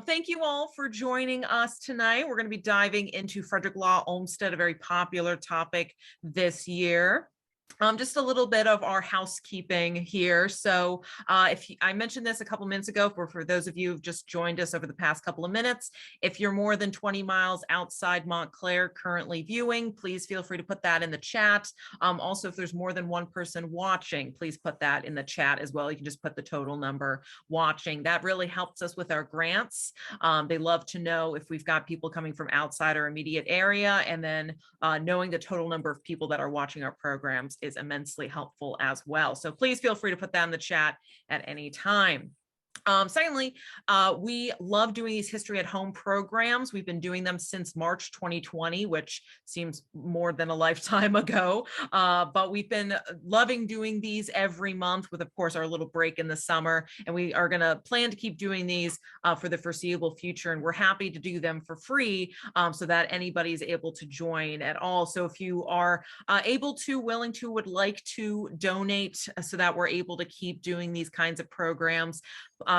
Thank you all for joining us tonight. We're going to be diving into Frederick Law Olmsted, a very popular topic this year. Just a little bit of our housekeeping here. So I mentioned this a couple minutes ago for those of you who've just joined us over the past couple of minutes, if you're more than 20 miles outside Montclair currently viewing, please feel free to put that in the chat. Also, if there's more than one person watching, please put that in the chat as well. You can just put the total number watching. That really helps us with our grants. They love to know if we've got people coming from outside our immediate area, and then knowing the total number of people that are watching our programs is immensely helpful as well. So please feel free to put that in the chat at any time. Secondly, we love doing these History at Home programs. We've been doing them since March 2020, which seems more than a lifetime ago. But we've been loving doing these every month with, of course, our little break in the summer. And we are going to plan to keep doing these for the foreseeable future. And we're happy to do them for free so that anybody's able to join at all. So if you are able to, willing to, would like to donate so that we're able to keep doing these kinds of programs,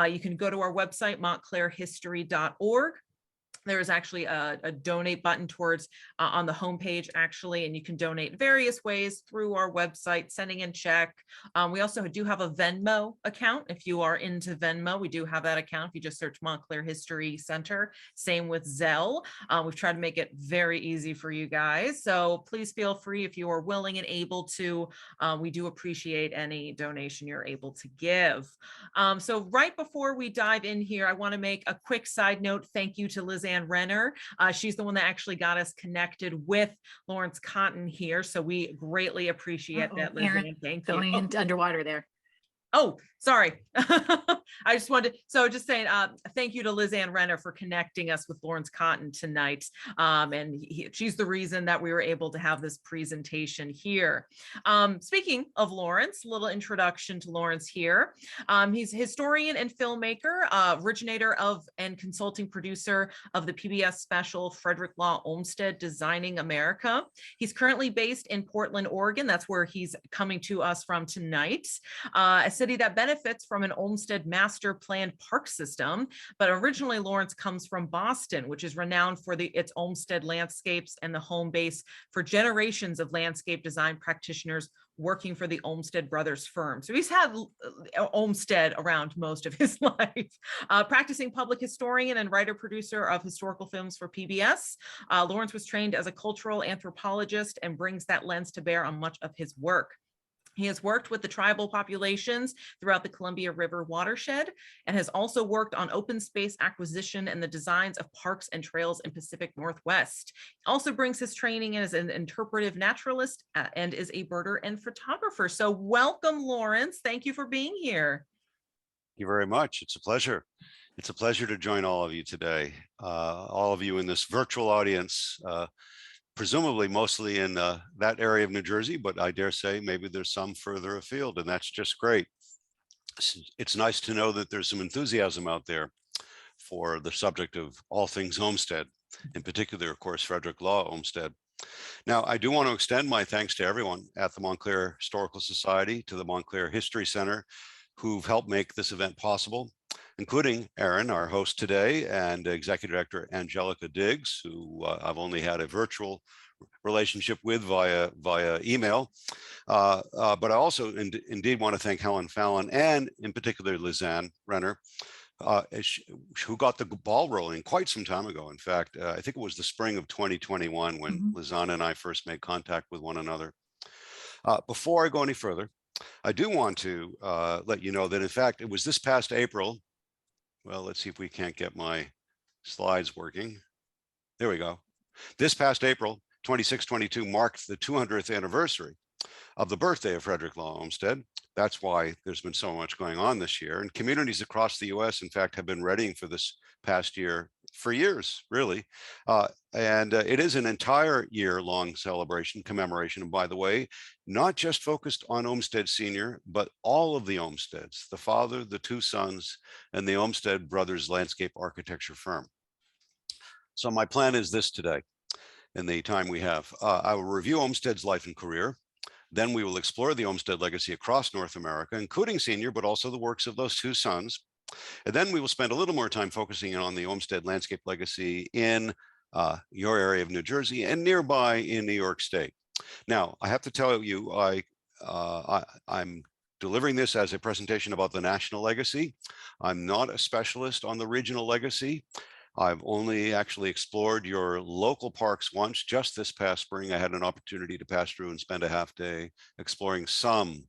you can go to our website, montclairhistory.org. There is actually a donate button towards on the homepage, actually, and you can donate various ways through our website, sending in check. We also do have a Venmo account. If you are into Venmo, we do have that account. If you just search Montclair History Center, same with Zelle. We've tried to make it very easy for you guys. So please feel free if you are willing and able to. We do appreciate any donation you're able to give. So right before we dive in here, I want to make a quick side note. Thank you to Lizanne Renner. She's the one that actually got us connected with Laurence Cotton here. So we greatly appreciate that, Lizanne. Thank you. Going into underwater there. Oh, sorry. I just wanted to, so just saying thank you to Lizanne Renner for connecting us with Laurence Cotton tonight. And she's the reason that we were able to have this presentation here. Speaking of Laurence, a little introduction to Laurence here. He's a historian and filmmaker, originator of and consulting producer of the PBS special Frederick Law Olmsted Designing America. He's currently based in Portland, Oregon. That's where he's coming to us from tonight. A city that benefits from an Olmsted master planned park system, but originally Laurence comes from Boston, which is renowned for its Olmsted landscapes and the home base for generations of landscape design practitioners working for the Olmsted Brothers firm. So he's had Olmsted around most of his life. Practicing public historian and writer-producer of historical films for PBS, Laurence was trained as a cultural anthropologist and brings that lens to bear on much of his work. He has worked with the tribal populations throughout the Columbia River watershed and has also worked on open space acquisition and the designs of parks and trails in Pacific Northwest. He also brings his training as an interpretive naturalist and is a birder and photographer. So welcome, Laurence. Thank you for being here. Thank you very much. It's a pleasure. It's a pleasure to join all of you today, all of you in this virtual audience. Presumably mostly in that area of New Jersey, but I dare say maybe there's some further afield, and that's just great. It's nice to know that there's some enthusiasm out there for the subject of all things Olmsted, in particular, of course, Frederick Law Olmsted. Now, I do want to extend my thanks to everyone at the Montclair Historical Society, to the Montclair History Center, who've helped make this event possible, including Aaron, our host today, and Executive Director Angelica Diggs, who I've only had a virtual relationship with via email. But I also indeed want to thank Helen Fallon and in particular Lizanne Renner, who got the ball rolling quite some time ago. In fact, I think it was the spring of 2021 when Lizanne and I first made contact with one another. Before I go any further, I do want to let you know that, in fact, it was this past April. Well, let's see if we can't get my slides working. There we go. This past April, 2622 marked the 200th anniversary of the birthday of Frederick Law Olmsted. That's why there's been so much going on this year. And communities across the US, in fact, have been readying for this past year for years, really. It is an entire year-long celebration, commemoration, and by the way, not just focused on Olmsted Sr., but all of the Olmsteds, the father, the two sons, and the Olmsted Brothers landscape architecture firm. So my plan is this today, in the time we have. I will review Olmsted's life and career. Then we will explore the Olmsted legacy across North America, including Sr., but also the works of those two sons. And then we will spend a little more time focusing on the Olmsted landscape legacy in your area of New Jersey and nearby in New York State. Now, I have to tell you, I'm delivering this as a presentation about the national legacy. I'm not a specialist on the regional legacy. I've only actually explored your local parks once. Just this past spring, I had an opportunity to pass through and spend a half day exploring some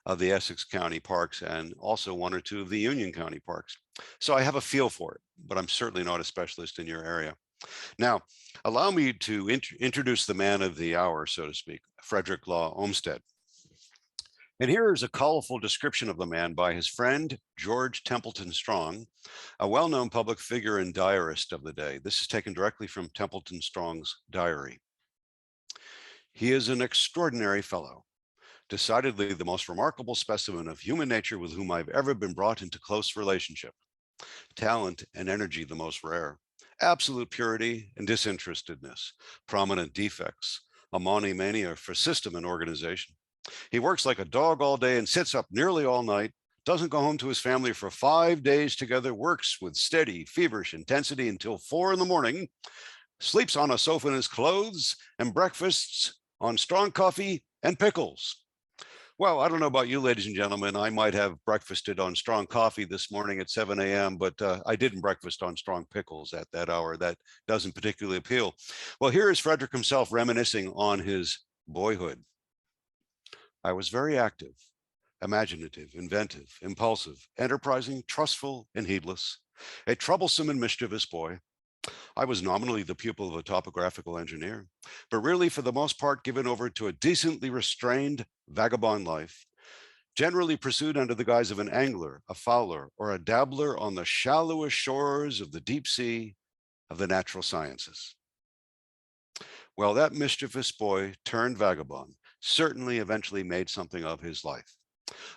of the Essex County parks and also one or two of the Union County parks. So I have a feel for it, but I'm certainly not a specialist in your area. Now, allow me to introduce the man of the hour, so to speak, Frederick Law Olmsted. And here is a colorful description of the man by his friend, George Templeton Strong, a well-known public figure and diarist of the day. This is taken directly from Templeton Strong's diary. He is an extraordinary fellow, decidedly the most remarkable specimen of human nature with whom I've ever been brought into close relationship. Talent and energy the most rare, absolute purity and disinterestedness, prominent defects, a monomania for system and organization. He works like a dog all day and sits up nearly all night, doesn't go home to his family for 5 days together, works with steady, feverish intensity until 4 in the morning, sleeps on a sofa in his clothes, and breakfasts on strong coffee and pickles. Well, I don't know about you, ladies and gentlemen. I might have breakfasted on strong coffee this morning at 7 a.m., but I didn't breakfast on strong pickles at that hour. That doesn't particularly appeal. Well, here is Frederick himself reminiscing on his boyhood. I was very active, imaginative, inventive, impulsive, enterprising, trustful, and heedless, a troublesome and mischievous boy. I was nominally the pupil of a topographical engineer, but really for the most part given over to a decently restrained vagabond life, generally pursued under the guise of an angler, a fowler, or a dabbler on the shallowest shores of the deep sea of the natural sciences. Well, that mischievous boy turned vagabond certainly eventually made something of his life.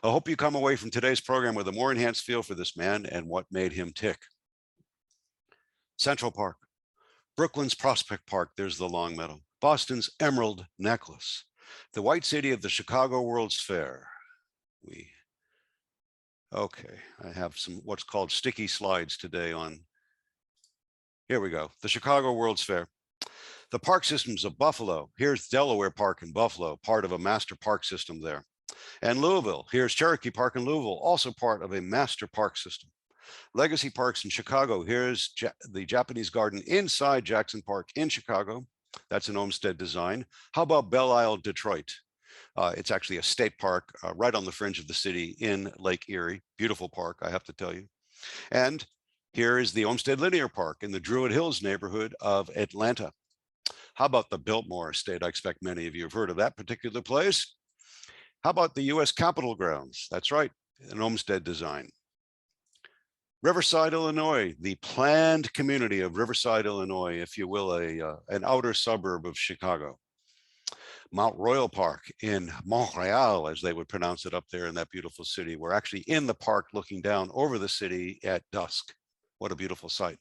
I hope you come away from today's program with a more enhanced feel for this man and what made him tick. Central Park, Brooklyn's Prospect Park, there's the Long Meadow, Boston's Emerald Necklace, the White City of the Chicago World's Fair. Okay, I have some what's called sticky slides today on, here we go, the Chicago World's Fair. The park systems of Buffalo, here's Delaware Park in Buffalo, part of a master park system there. And Louisville, here's Cherokee Park in Louisville, also part of a master park system. Legacy Parks in Chicago, here's the Japanese Garden inside Jackson Park in Chicago. That's an Olmsted design. How about Belle Isle, Detroit? It's actually a state park right on the fringe of the city in Lake Erie. Beautiful park, I have to tell you. And here is the Olmsted Linear Park in the Druid Hills neighborhood of Atlanta. How about the Biltmore Estate? I expect many of you have heard of that particular place. How about the U.S. Capitol grounds? That's right, an Olmsted design. Riverside, Illinois, the planned community of Riverside, Illinois, if you will, an outer suburb of Chicago. Mount Royal Park in Montreal, as they would pronounce it up there in that beautiful city. We're actually in the park looking down over the city at dusk. What a beautiful sight.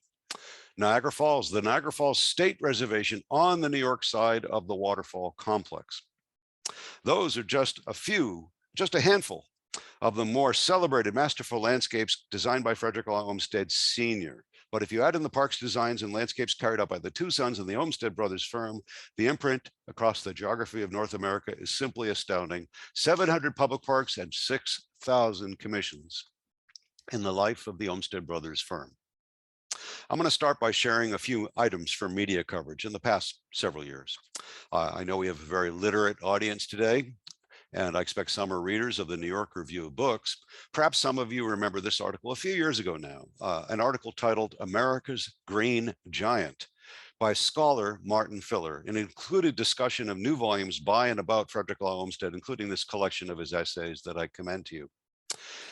Niagara Falls, the Niagara Falls State Reservation on the New York side of the waterfall complex. Those are just a handful of the more celebrated masterful landscapes designed by Frederick Law Olmsted Sr. But if you add in the parks designs and landscapes carried out by the two sons of the Olmsted brothers firm, the imprint across the geography of North America is simply astounding. 700 public parks and 6,000 commissions in the life of the Olmsted brothers firm. I'm going to start by sharing a few items from media coverage in the past several years. I know we have a very literate audience today, and I expect some are readers of the New York Review of Books. Perhaps some of you remember this article a few years ago now, an article titled America's Green Giant by scholar Martin Filler, and included discussion of new volumes by and about Frederick Law Olmsted, including this collection of his essays that I commend to you.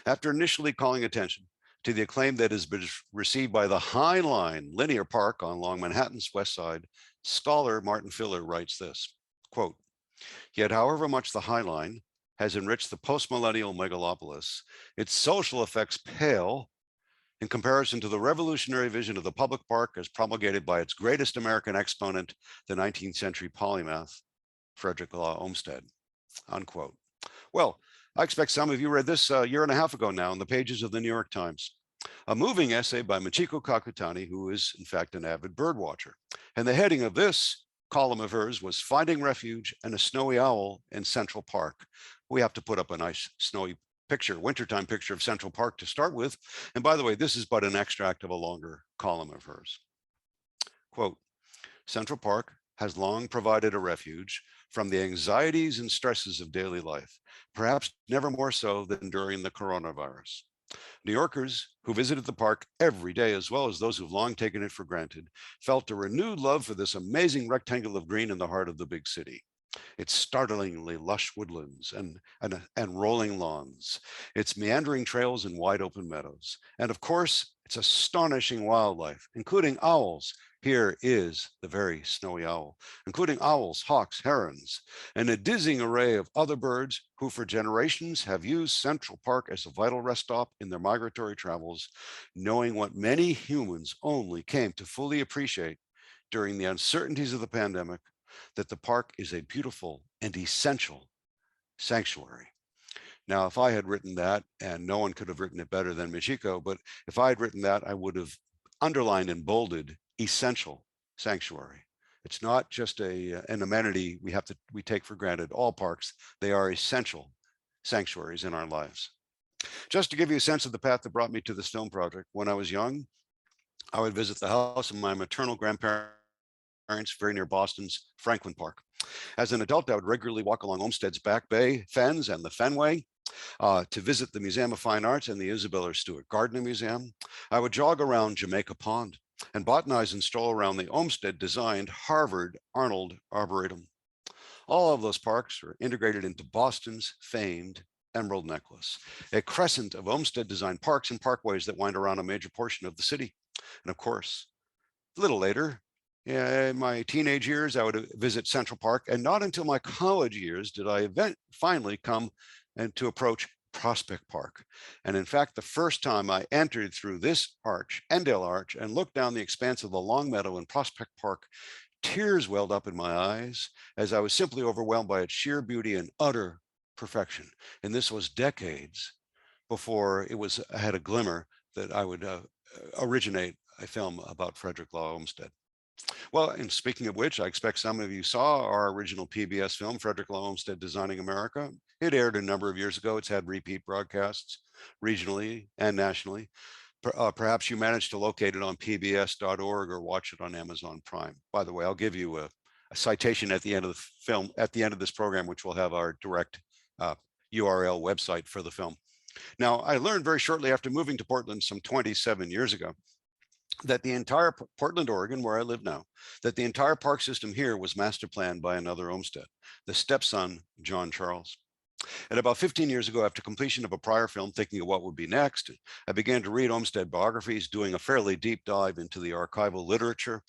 After initially calling attention to the acclaim that has been received by the High Line Linear Park on Long Manhattan's west side, scholar Martin Filler writes this, quote, "Yet however much the High Line has enriched the post-millennial megalopolis, its social effects pale in comparison to the revolutionary vision of the public park as promulgated by its greatest American exponent, the 19th century polymath, Frederick Law Olmsted," unquote. Well, I expect some of you read this a year and a half ago now in the pages of the New York Times. A moving essay by Michiko Kakutani, who is in fact an avid bird watcher. And the heading of this column of hers was Finding Refuge and a Snowy Owl in Central Park. We have to put up a nice snowy picture, wintertime picture of Central Park to start with. And by the way, this is but an extract of a longer column of hers. Quote, Central Park has long provided a refuge from the anxieties and stresses of daily life, perhaps never more so than during the coronavirus. New Yorkers who visited the park every day, as well as those who've long taken it for granted, felt a renewed love for this amazing rectangle of green in the heart of the big city. Its startlingly lush woodlands and rolling lawns, its meandering trails and wide open meadows, and of course, its astonishing wildlife, including owls. Here is the very snowy owl, including owls, hawks, herons, and a dizzying array of other birds who for generations have used Central Park as a vital rest stop in their migratory travels, knowing what many humans only came to fully appreciate during the uncertainties of the pandemic, that the park is a beautiful and essential sanctuary. Now, if I had written that, and no one could have written it better than Michiko, but if I had written that, I would have underlined and bolded essential sanctuary. It's not just an amenity we take for granted. All parks, they are essential sanctuaries in our lives. Just to give you a sense of the path that brought me to this film project, when I was young, I would visit the house of my maternal grandparents very near Boston's Franklin Park. As an adult, I would regularly walk along Olmsted's Back Bay fens and the Fenway to visit the Museum of Fine Arts and the Isabella Stewart Gardner Museum. I would jog around Jamaica Pond and botanize and stroll around the Olmsted-designed Harvard Arnold Arboretum. All of those parks are integrated into Boston's famed Emerald Necklace, a crescent of Olmsted-designed parks and parkways that wind around a major portion of the city. And of course, a little later, in my teenage years, I would visit Central Park, and not until my college years did I finally come and to approach Prospect Park. And in fact, the first time I entered through this arch, Endale Arch, and looked down the expanse of the Long Meadow in Prospect Park, tears welled up in my eyes as I was simply overwhelmed by its sheer beauty and utter perfection. And this was decades before I had a glimmer that I would originate a film about Frederick Law Olmsted. Well, and speaking of which, I expect some of you saw our original PBS film, Frederick Law Olmsted Designing America. It aired a number of years ago. It's had repeat broadcasts regionally and nationally. Perhaps you managed to locate it on pbs.org or watch it on Amazon Prime. By the way, I'll give you a citation at the end of the film, at the end of this program, which will have our direct URL website for the film. Now, I learned very shortly after moving to Portland some 27 years ago that the entire Portland, Oregon, where I live now, that the entire park system here was master planned by another Olmsted, the stepson, John Charles. And about 15 years ago, after completion of a prior film, thinking of what would be next, I began to read Olmsted biographies, doing a fairly deep dive into the archival literature,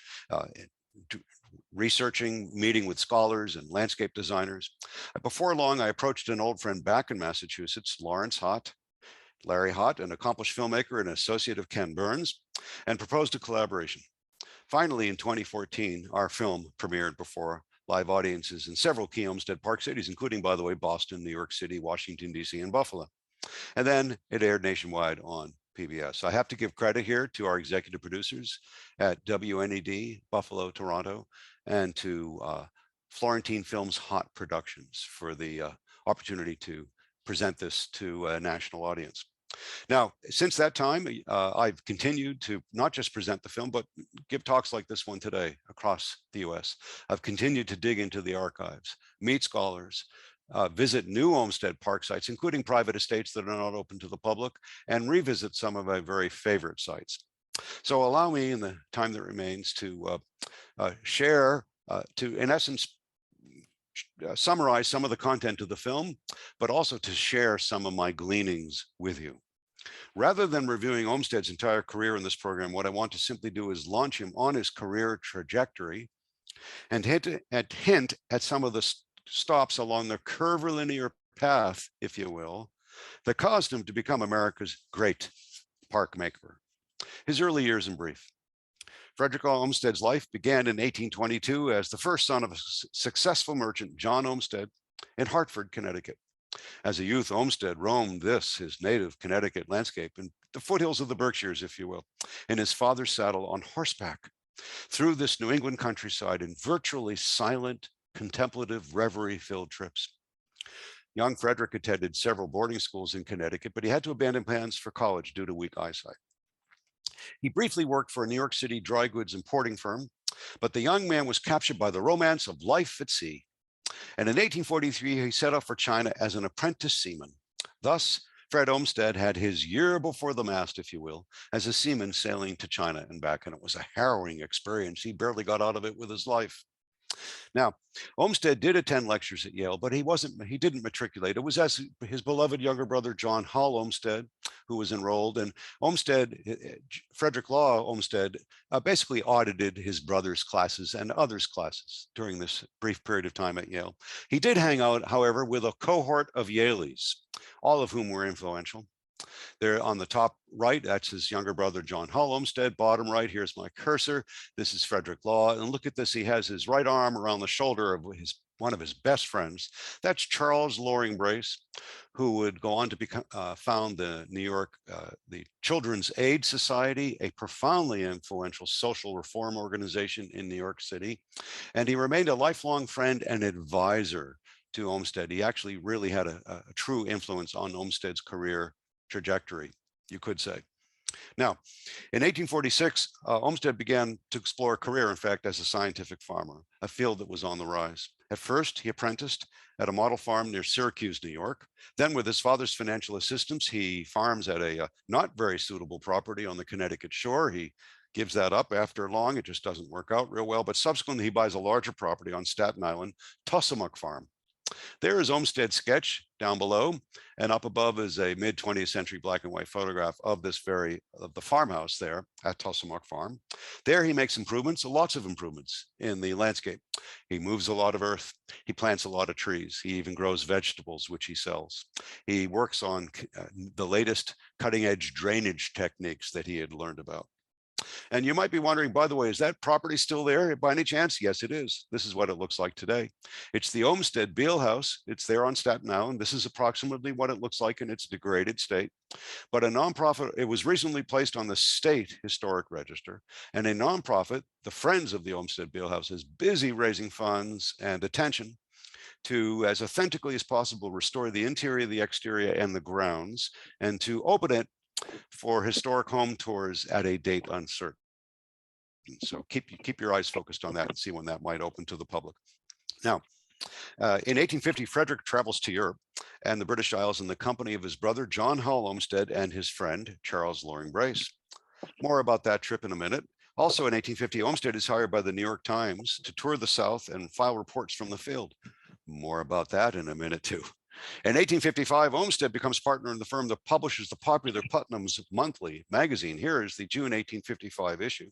researching, meeting with scholars and landscape designers. Before long, I approached an old friend back in Massachusetts, Laurence Larry Hott, an accomplished filmmaker and associate of Ken Burns, and proposed a collaboration. Finally, in 2014, our film premiered before live audiences in several key Olmsted Park cities, including, by the way, Boston, New York City, Washington, D.C., and Buffalo. And then it aired nationwide on PBS. I have to give credit here to our executive producers at WNED, Buffalo, Toronto, and to Florentine Films Hot Productions for the opportunity to present this to a national audience. Now, since that time, I've continued to not just present the film, but give talks like this one today across the US. I've continued to dig into the archives, meet scholars, visit new Olmsted Park sites, including private estates that are not open to the public, and revisit some of my very favorite sites. So allow me, in the time that remains, to share, in essence, summarize some of the content of the film, but also to share some of my gleanings with you. Rather than reviewing Olmsted's entire career in this program, what I want to simply do is launch him on his career trajectory and hint at some of the stops along the curvilinear path, if you will, that caused him to become America's great park maker. His early years in brief. Frederick Law Olmsted's life began in 1822 as the first son of a successful merchant, John Olmsted, in Hartford, Connecticut. As a youth, Olmsted roamed his native Connecticut landscape, in the foothills of the Berkshires, if you will, in his father's saddle on horseback, through this New England countryside in virtually silent, contemplative, reverie-filled trips. Young Frederick attended several boarding schools in Connecticut, but he had to abandon plans for college due to weak eyesight. He briefly worked for a New York City dry goods importing firm, but the young man was captured by the romance of life at sea. And in 1843, he set off for China as an apprentice seaman. Thus, Fred Olmsted had his year before the mast, if you will, as a seaman sailing to China and back, and it was a harrowing experience. He barely got out of it with his life. Now, Olmsted did attend lectures at Yale, but he didn't matriculate. It was as his beloved younger brother, John Charles Olmsted, who was enrolled, and Frederick Law Olmsted basically audited his brother's classes and others' classes during this brief period of time at Yale. He did hang out, however, with a cohort of Yaleys, all of whom were influential. There on the top right, that's his younger brother, John Charles Olmsted. Bottom right, here's my cursor. This is Frederick Law. And look at this, he has his right arm around the shoulder of one of his best friends. That's Charles Loring Brace, who would go on to found the New York, the Children's Aid Society, a profoundly influential social reform organization in New York City. And he remained a lifelong friend and advisor to Olmsted. He actually really had a true influence on Olmsted's career trajectory, you could say. Now, in 1846, Olmsted began to explore a career, in fact, as a scientific farmer, a field that was on the rise. At first, he apprenticed at a model farm near Syracuse, New York. Then, with his father's financial assistance, he farms at a not very suitable property on the Connecticut shore. He gives that up after long. It just doesn't work out real well. But subsequently, he buys a larger property on Staten Island, Tussamuck Farm. There is Olmsted's sketch down below, and up above is a mid-20th century black and white photograph of the farmhouse there at Tussamuck Farm. There he makes improvements, lots of improvements in the landscape. He moves a lot of earth. He plants a lot of trees. He even grows vegetables, which he sells. He works on the latest cutting-edge drainage techniques that he had learned about. And you might be wondering, by the way, is that property still there by any chance? Yes, it is. This is what it looks like today. It's the Olmsted Beale House. It's there on Staten Island. This is approximately what it looks like in its degraded state. But a nonprofit, it was recently placed on the state historic register, and a nonprofit, the Friends of the Olmsted Beale House, is busy raising funds and attention to, as authentically as possible, restore the interior, the exterior, and the grounds, and to open it for historic home tours at a date uncertain. So keep your eyes focused on that and see when that might open to the public. Now, in 1850, Frederick travels to Europe and the British Isles in the company of his brother, John Charles Olmsted, and his friend, Charles Loring Brace. More about that trip in a minute. Also in 1850, Olmsted is hired by the New York Times to tour the South and file reports from the field. More about that in a minute too. In 1855, Olmsted becomes partner in the firm that publishes the popular Putnam's Monthly magazine. Here is the June 1855 issue.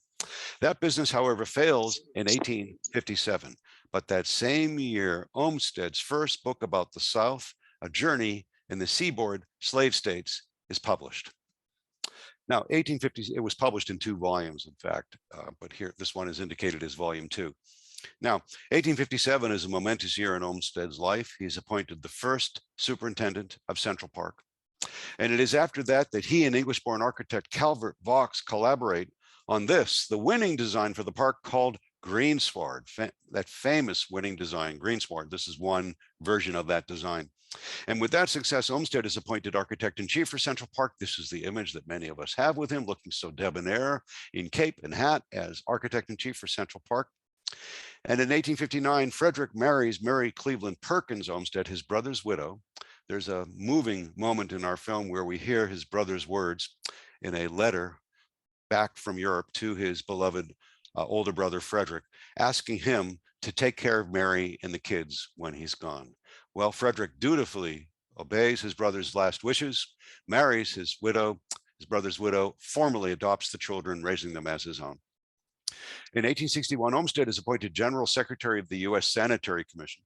That business, however, fails in 1857. But that same year, Olmsted's first book about the South, A Journey in the Seaboard Slave States, is published. Now, 1850, it was published in 2 volumes, in fact, but here, this one is indicated as volume 2. Now, 1857 is a momentous year in Olmsted's life. He's appointed the first superintendent of Central Park. And it is after that that he and English-born architect Calvert Vaux collaborate on this, the winning design for the park called Greensward, that famous winning design, Greensward. This is one version of that design. And with that success, Olmsted is appointed architect-in-chief for Central Park. This is the image that many of us have with him, looking so debonair in cape and hat as architect-in-chief for Central Park. And in 1859, Frederick marries Mary Cleveland Perkins Olmsted, his brother's widow. There's a moving moment in our film where we hear his brother's words in a letter back from Europe to his beloved older brother, Frederick, asking him to take care of Mary and the kids when he's gone. Well, Frederick dutifully obeys his brother's last wishes, marries his brother's widow, formally adopts the children, raising them as his own. In 1861, Olmsted is appointed General Secretary of the U.S. Sanitary Commission,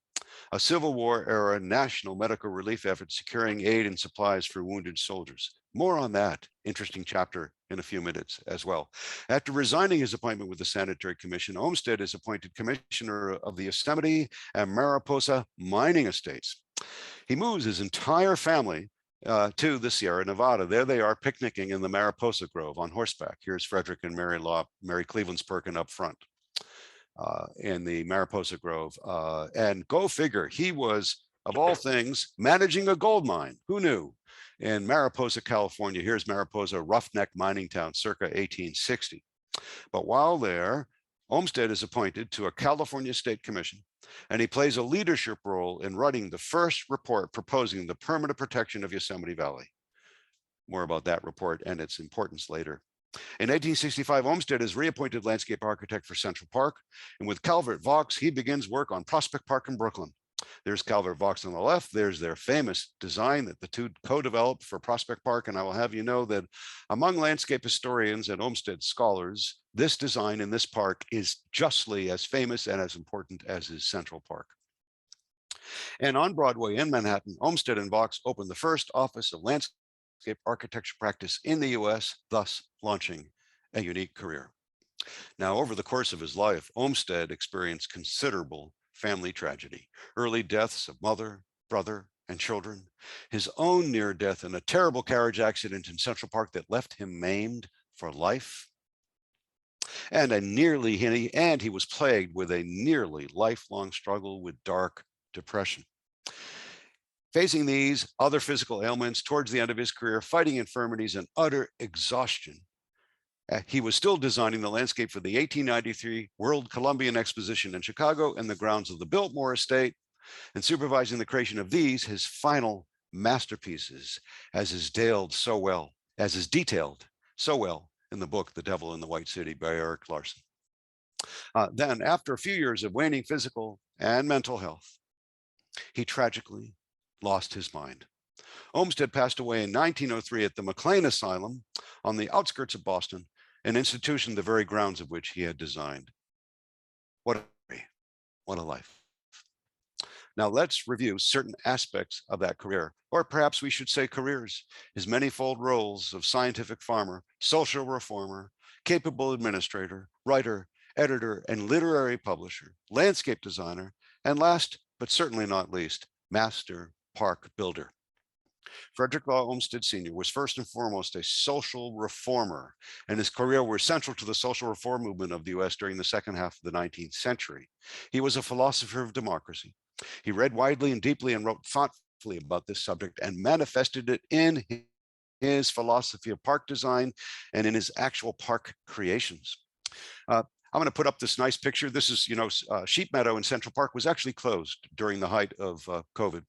a Civil War era national medical relief effort securing aid and supplies for wounded soldiers. More on that interesting chapter in a few minutes as well. After resigning his appointment with the Sanitary Commission, Olmsted is appointed Commissioner of the Yosemite and Mariposa mining estates. He moves his entire family to the Sierra Nevada. There they are picnicking in the Mariposa Grove on horseback. Here's Frederick and Mary Cleveland's Perkin up front in the Mariposa Grove. And go figure, he was, of all things, managing a gold mine. Who knew? In Mariposa, California, here's Mariposa, roughneck mining town, circa 1860. But while there, Olmsted is appointed to a California State Commission, and he plays a leadership role in writing the first report proposing the permanent protection of Yosemite Valley. More about that report and its importance later. In 1865, Olmsted is reappointed landscape architect for Central Park, and with Calvert Vaux, he begins work on Prospect Park in Brooklyn. There's Calvert Vaux on the left. There's their famous design that the two co-developed for Prospect Park. And I will have you know that among landscape historians and Olmsted scholars, this design in this park is justly as famous and as important as is Central Park. And on Broadway in Manhattan, Olmsted and Vaux opened the first office of landscape architecture practice in the US, thus launching a unique career. Now, over the course of his life, Olmsted experienced considerable family tragedy, early deaths of mother, brother, and children, his own near death in a terrible carriage accident in Central Park that left him maimed for life, and he was plagued with a nearly lifelong struggle with dark depression. Facing these other physical ailments towards the end of his career, fighting infirmities and utter exhaustion, he was still designing the landscape for the 1893 World Columbian Exposition in Chicago and the grounds of the Biltmore Estate, and supervising the creation of these, his final masterpieces, as is detailed so well in the book, The Devil in the White City by Eric Larson. Then, after a few years of waning physical and mental health, he tragically lost his mind. Olmsted passed away in 1903 at the McLean Asylum on the outskirts of Boston, an institution the very grounds of which he had designed. What a life. Now let's review certain aspects of that career, or perhaps we should say careers, his manifold roles of scientific farmer, social reformer, capable administrator, writer, editor, and literary publisher, landscape designer, and last, but certainly not least, master park builder. Frederick Law Olmsted Sr. was first and foremost a social reformer, and his career was central to the social reform movement of the US during the second half of the 19th century. He was a philosopher of democracy. He read widely and deeply and wrote thoughtfully about this subject and manifested it in his philosophy of park design and in his actual park creations. I'm going to put up this nice picture. This is, Sheep Meadow in Central Park was actually closed during the height of COVID.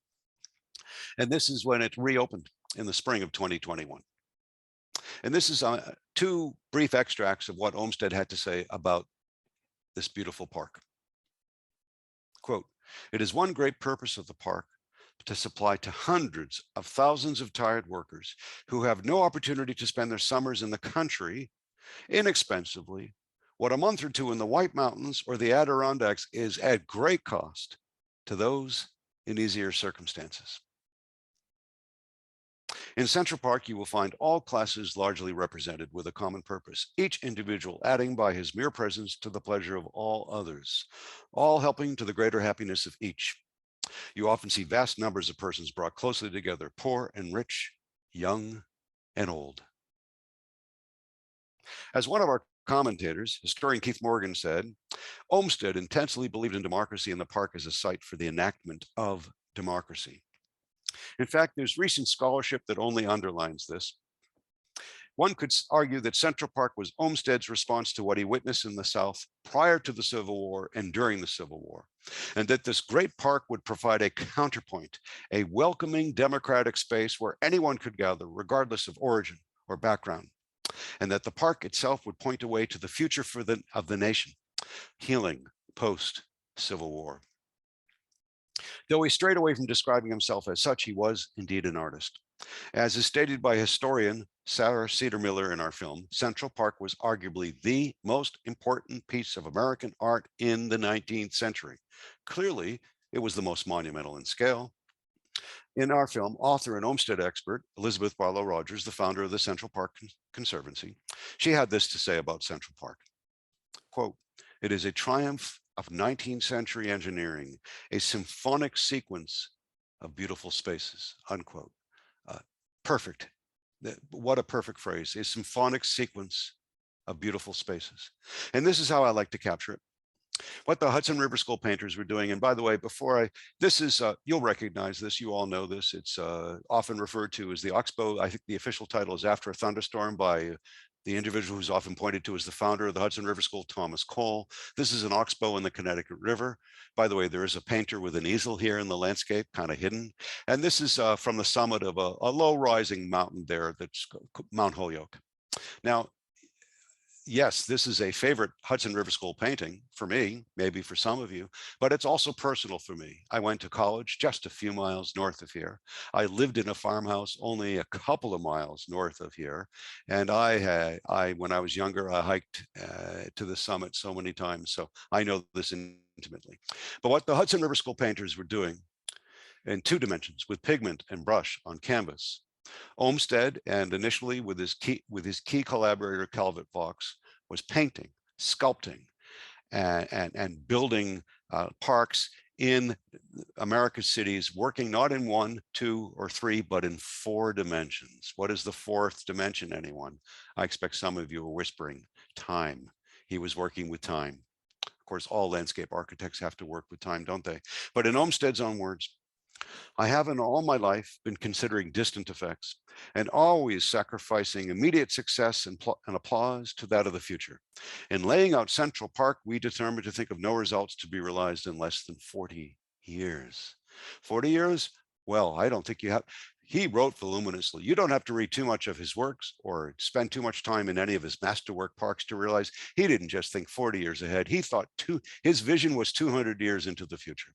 And this is when it reopened in the spring of 2021. And this is two brief extracts of what Olmsted had to say about this beautiful park. Quote, "It is one great purpose of the park to supply to hundreds of thousands of tired workers who have no opportunity to spend their summers in the country inexpensively what a month or two in the White Mountains or the Adirondacks is at great cost to those in easier circumstances." In Central Park, you will find all classes largely represented with a common purpose, each individual adding by his mere presence to the pleasure of all others, all helping to the greater happiness of each. You often see vast numbers of persons brought closely together, poor and rich, young and old. As one of our commentators, historian Keith Morgan, said, Olmsted intensely believed in democracy and the park as a site for the enactment of democracy. In fact, there's recent scholarship that only underlines this. One could argue that Central Park was Olmsted's response to what he witnessed in the South prior to the Civil War and during the Civil War, and that this great park would provide a counterpoint, a welcoming democratic space where anyone could gather, regardless of origin or background, and that the park itself would point a way to the future of the nation, healing post-Civil War. Though he strayed away from describing himself as such, he was indeed an artist. As is stated by historian Sarah Cedar Miller in our film, Central Park was arguably the most important piece of American art in the 19th century. Clearly, it was the most monumental in scale. In our film, author and Olmsted expert Elizabeth Barlow Rogers, the founder of the Central Park Conservancy, she had this to say about Central Park. Quote, "It is a triumph of 19th century engineering, a symphonic sequence of beautiful spaces, unquote. Perfect. What a perfect phrase, a symphonic sequence of beautiful spaces. And this is how I like to capture it. What the Hudson River School painters were doing. And by the way, this is, you'll recognize this, you all know this. It's often referred to as the Oxbow. I think the official title is After a Thunderstorm by the individual who's often pointed to as the founder of the Hudson River School, Thomas Cole. This is an oxbow in the Connecticut River. By the way, there is a painter with an easel here in the landscape, kind of hidden. And this is from the summit of a low rising mountain there, that's Mount Holyoke. Now, yes, this is a favorite Hudson River School painting for me, maybe for some of you, but it's also personal for me. I went to college just a few miles north of here. I lived in a farmhouse only a couple of miles north of here. And when I was younger, I hiked to the summit so many times. So I know this intimately. But what the Hudson River School painters were doing in 2 dimensions with pigment and brush on canvas, Olmsted, and initially with his key collaborator Calvert Vaux, was painting, sculpting, and building parks in America's cities, working not in 1, 2, or 3, but in 4 dimensions. What is the 4th dimension, anyone? I expect some of you are whispering, time. He was working with time. Of course, all landscape architects have to work with time, don't they? But in Olmsted's own words, I have in all my life been considering distant effects and always sacrificing immediate success and applause to that of the future. In laying out Central Park, we determined to think of no results to be realized in less than 40 years. 40 years? Well, I don't think you have. He wrote voluminously. You don't have to read too much of his works or spend too much time in any of his masterwork parks to realize he didn't just think 40 years ahead. He thought his vision was 200 years into the future.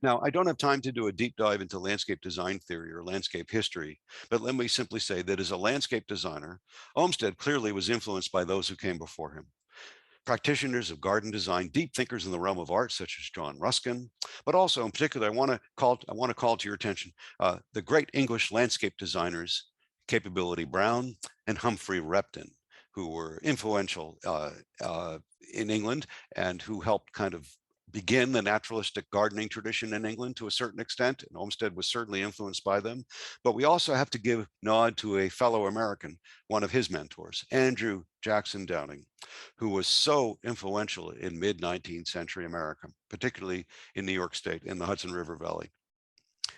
Now, I don't have time to do a deep dive into landscape design theory or landscape history, but let me simply say that as a landscape designer, Olmsted clearly was influenced by those who came before him. Practitioners of garden design, deep thinkers in the realm of art, such as John Ruskin, but also in particular, I want to call to your attention the great English landscape designers, Capability Brown and Humphrey Repton, who were influential in England and who helped kind of begin the naturalistic gardening tradition in England to a certain extent, and Olmsted was certainly influenced by them. But we also have to give nod to a fellow American, one of his mentors, Andrew Jackson Downing, who was so influential in mid-19th century America, particularly in New York State, in the Hudson River Valley.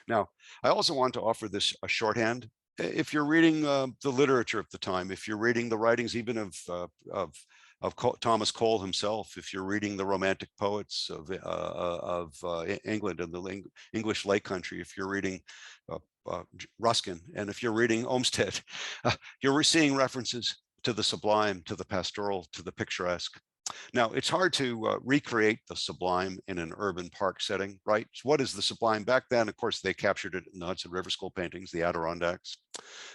Now, I also want to offer this a shorthand. If you're reading the literature of the time, if you're reading the writings even of Thomas Cole himself, if you're reading the Romantic poets of England and the English Lake Country, if you're reading Ruskin, and if you're reading Olmsted, you're seeing references to the sublime, to the pastoral, to the picturesque. Now, it's hard to recreate the sublime in an urban park setting, right? So what is the sublime? Back then, of course, they captured it in the Hudson River School paintings, the Adirondacks,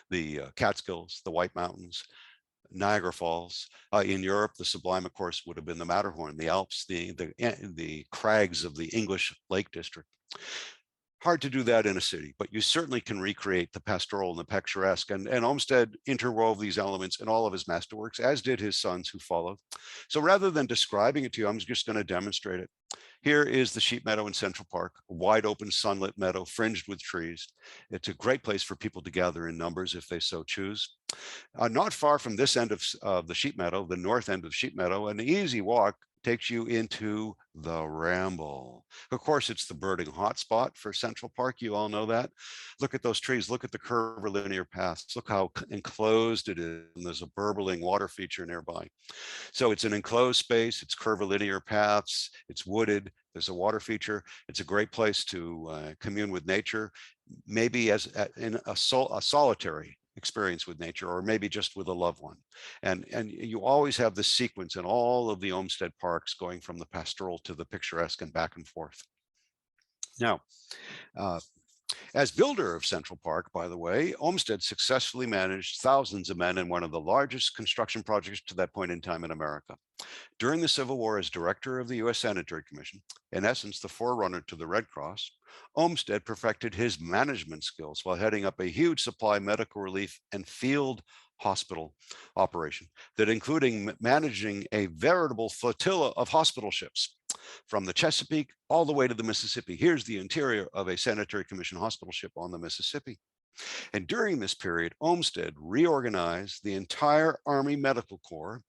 the Catskills, the White Mountains, Niagara Falls. In Europe, the sublime, of course, would have been the Matterhorn, the Alps, the crags of the English Lake District. Hard to do that in a city, but you certainly can recreate the pastoral and the picturesque. And Olmsted interwove these elements in all of his masterworks, as did his sons who followed. So rather than describing it to you, I'm just going to demonstrate it. Here is the sheep meadow in Central Park, a wide open sunlit meadow fringed with trees. It's a great place for people to gather in numbers if they so choose. Not far from this end of the sheep meadow, the north end of sheep meadow, an easy walk takes you into the Ramble. Of course, it's the birding hotspot for Central Park. You all know that. Look at those trees. Look at the curvilinear paths. Look how enclosed it is. And there's a burbling water feature nearby. So it's an enclosed space. It's curvilinear paths. It's wooded. There's a water feature. It's a great place to commune with nature, maybe in a solitary experience with nature, or maybe just with a loved one. And you always have this sequence in all of the Olmsted parks going from the pastoral to the picturesque and back and forth. Now, as builder of Central Park, by the way, Olmsted successfully managed thousands of men in one of the largest construction projects to that point in time in America. During the Civil War, as director of the U.S. Sanitary Commission, in essence, the forerunner to the Red Cross, Olmsted perfected his management skills while heading up a huge supply medical relief and field hospital operation that including managing a veritable flotilla of hospital ships. from the Chesapeake all the way to the Mississippi. Here's the interior of a Sanitary Commission hospital ship on the Mississippi. And during this period, Olmsted reorganized the entire Army Medical Corps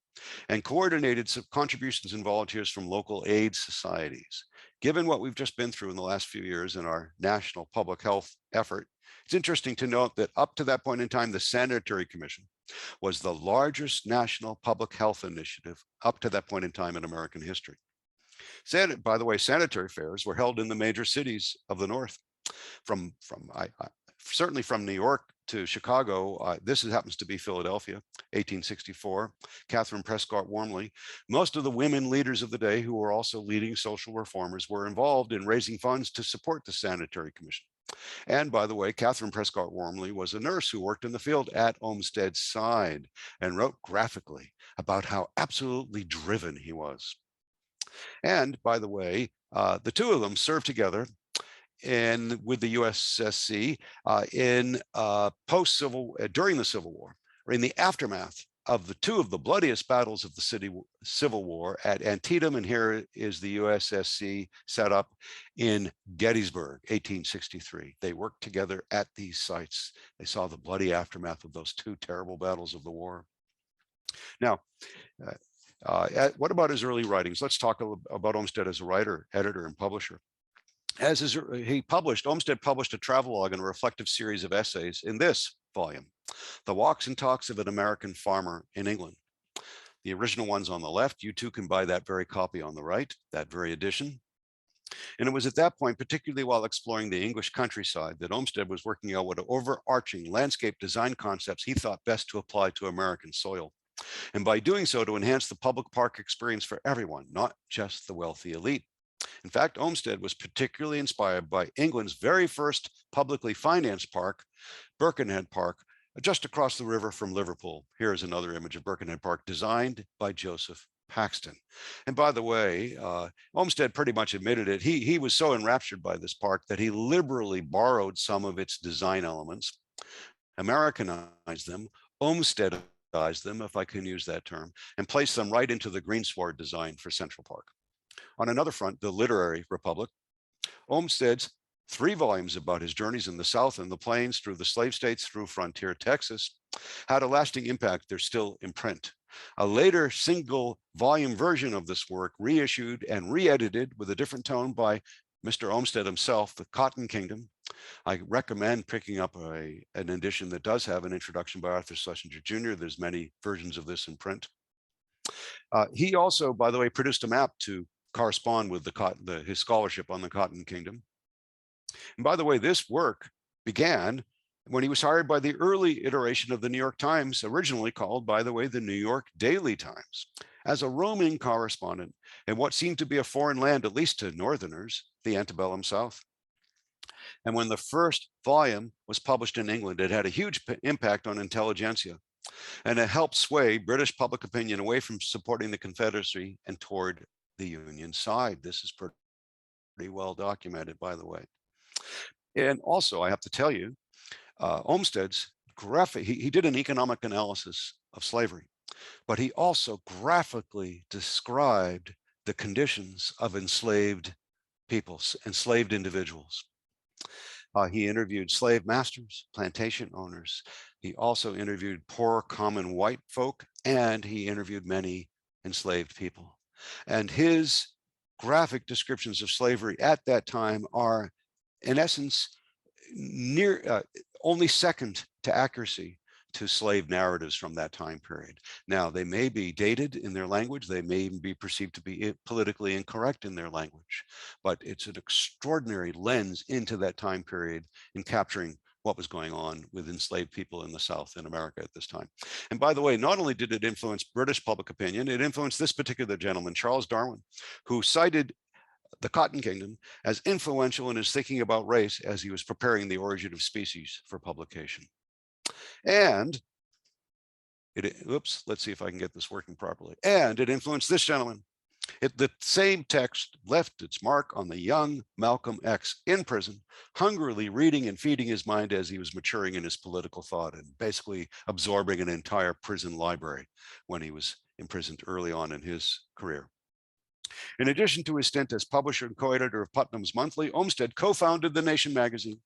and coordinated some contributions and volunteers from local aid societies. Given what we've just been through in the last few years in our national public health effort, it's interesting to note that up to that point in time, the Sanitary Commission was the largest national public health initiative up to that point in time in American history. By the way, sanitary fairs were held in the major cities of the North, certainly from New York to Chicago. This happens to be Philadelphia, 1864. Catherine Prescott Wormley. Most of the women leaders of the day, who were also leading social reformers, were involved in raising funds to support the Sanitary Commission. And by the way, Catherine Prescott Wormley was a nurse who worked in the field at Olmsted's side and wrote graphically about how absolutely driven he was. And by the way, the two of them served together with the USSC during the Civil War, or in the aftermath of two of the bloodiest battles of the Civil War at Antietam, and here is the USSC set up in Gettysburg, 1863. They worked together at these sites. They saw the bloody aftermath of those two terrible battles of the war. Now, what about his early writings? Let's talk about Olmsted as a writer, editor, and publisher. Olmsted published a travelogue and a reflective series of essays in this volume, The Walks and Talks of an American Farmer in England. The original one's on the left. You too can buy that very copy on the right, that very edition. And it was at that point, particularly while exploring the English countryside, that Olmsted was working out what overarching landscape design concepts he thought best to apply to American soil. And by doing so, to enhance the public park experience for everyone, not just the wealthy elite. In fact, Olmsted was particularly inspired by England's very first publicly financed park, Birkenhead Park, just across the river from Liverpool. Here's another image of Birkenhead Park, designed by Joseph Paxton. And by the way, Olmsted pretty much admitted it. He was so enraptured by this park that he liberally borrowed some of its design elements, Americanized them, Olmstedized them, if I can use that term, and placed them right into the greensward design for Central Park. On another front, the Literary Republic, Olmsted's 3 volumes about his journeys in the South and the Plains through the slave states through frontier Texas had a lasting impact. They're still in print. A later single volume version of this work, reissued and re-edited with a different tone by Mr. Olmsted himself, The Cotton Kingdom. I recommend picking up an edition that does have an introduction by Arthur Schlesinger Jr. There's many versions of this in print. He also, by the way, produced a map to correspond with his scholarship on the Cotton Kingdom. And by the way, this work began when he was hired by the early iteration of the New York Times, originally called, by the way, the New York Daily Times, as a roaming correspondent in what seemed to be a foreign land, at least to Northerners, the antebellum South. And when the first volume was published in England, it had a huge impact on intelligentsia, and it helped sway British public opinion away from supporting the Confederacy and toward the Union side. This is pretty well documented, by the way. And also, I have to tell you, Olmsted's he did an economic analysis of slavery, but he also graphically described the conditions of enslaved peoples, enslaved individuals. He interviewed slave masters, plantation owners. He also interviewed poor common white folk, and he interviewed many enslaved people. And his graphic descriptions of slavery at that time are, in essence, only second to accuracy to slave narratives from that time period. Now, they may be dated in their language. They may even be perceived to be politically incorrect in their language, but it's an extraordinary lens into that time period in capturing what was going on with enslaved people in the South in America at this time. And by the way, not only did it influence British public opinion, it influenced this particular gentleman, Charles Darwin, who cited the Cotton Kingdom as influential in his thinking about race as he was preparing The Origin of Species for publication. And let's see if I can get this working properly. And it influenced this gentleman. The same text left its mark on the young Malcolm X in prison, hungrily reading and feeding his mind as he was maturing in his political thought and basically absorbing an entire prison library when he was imprisoned early on in his career. In addition to his stint as publisher and co-editor of Putnam's Monthly, Olmsted co-founded The Nation magazine.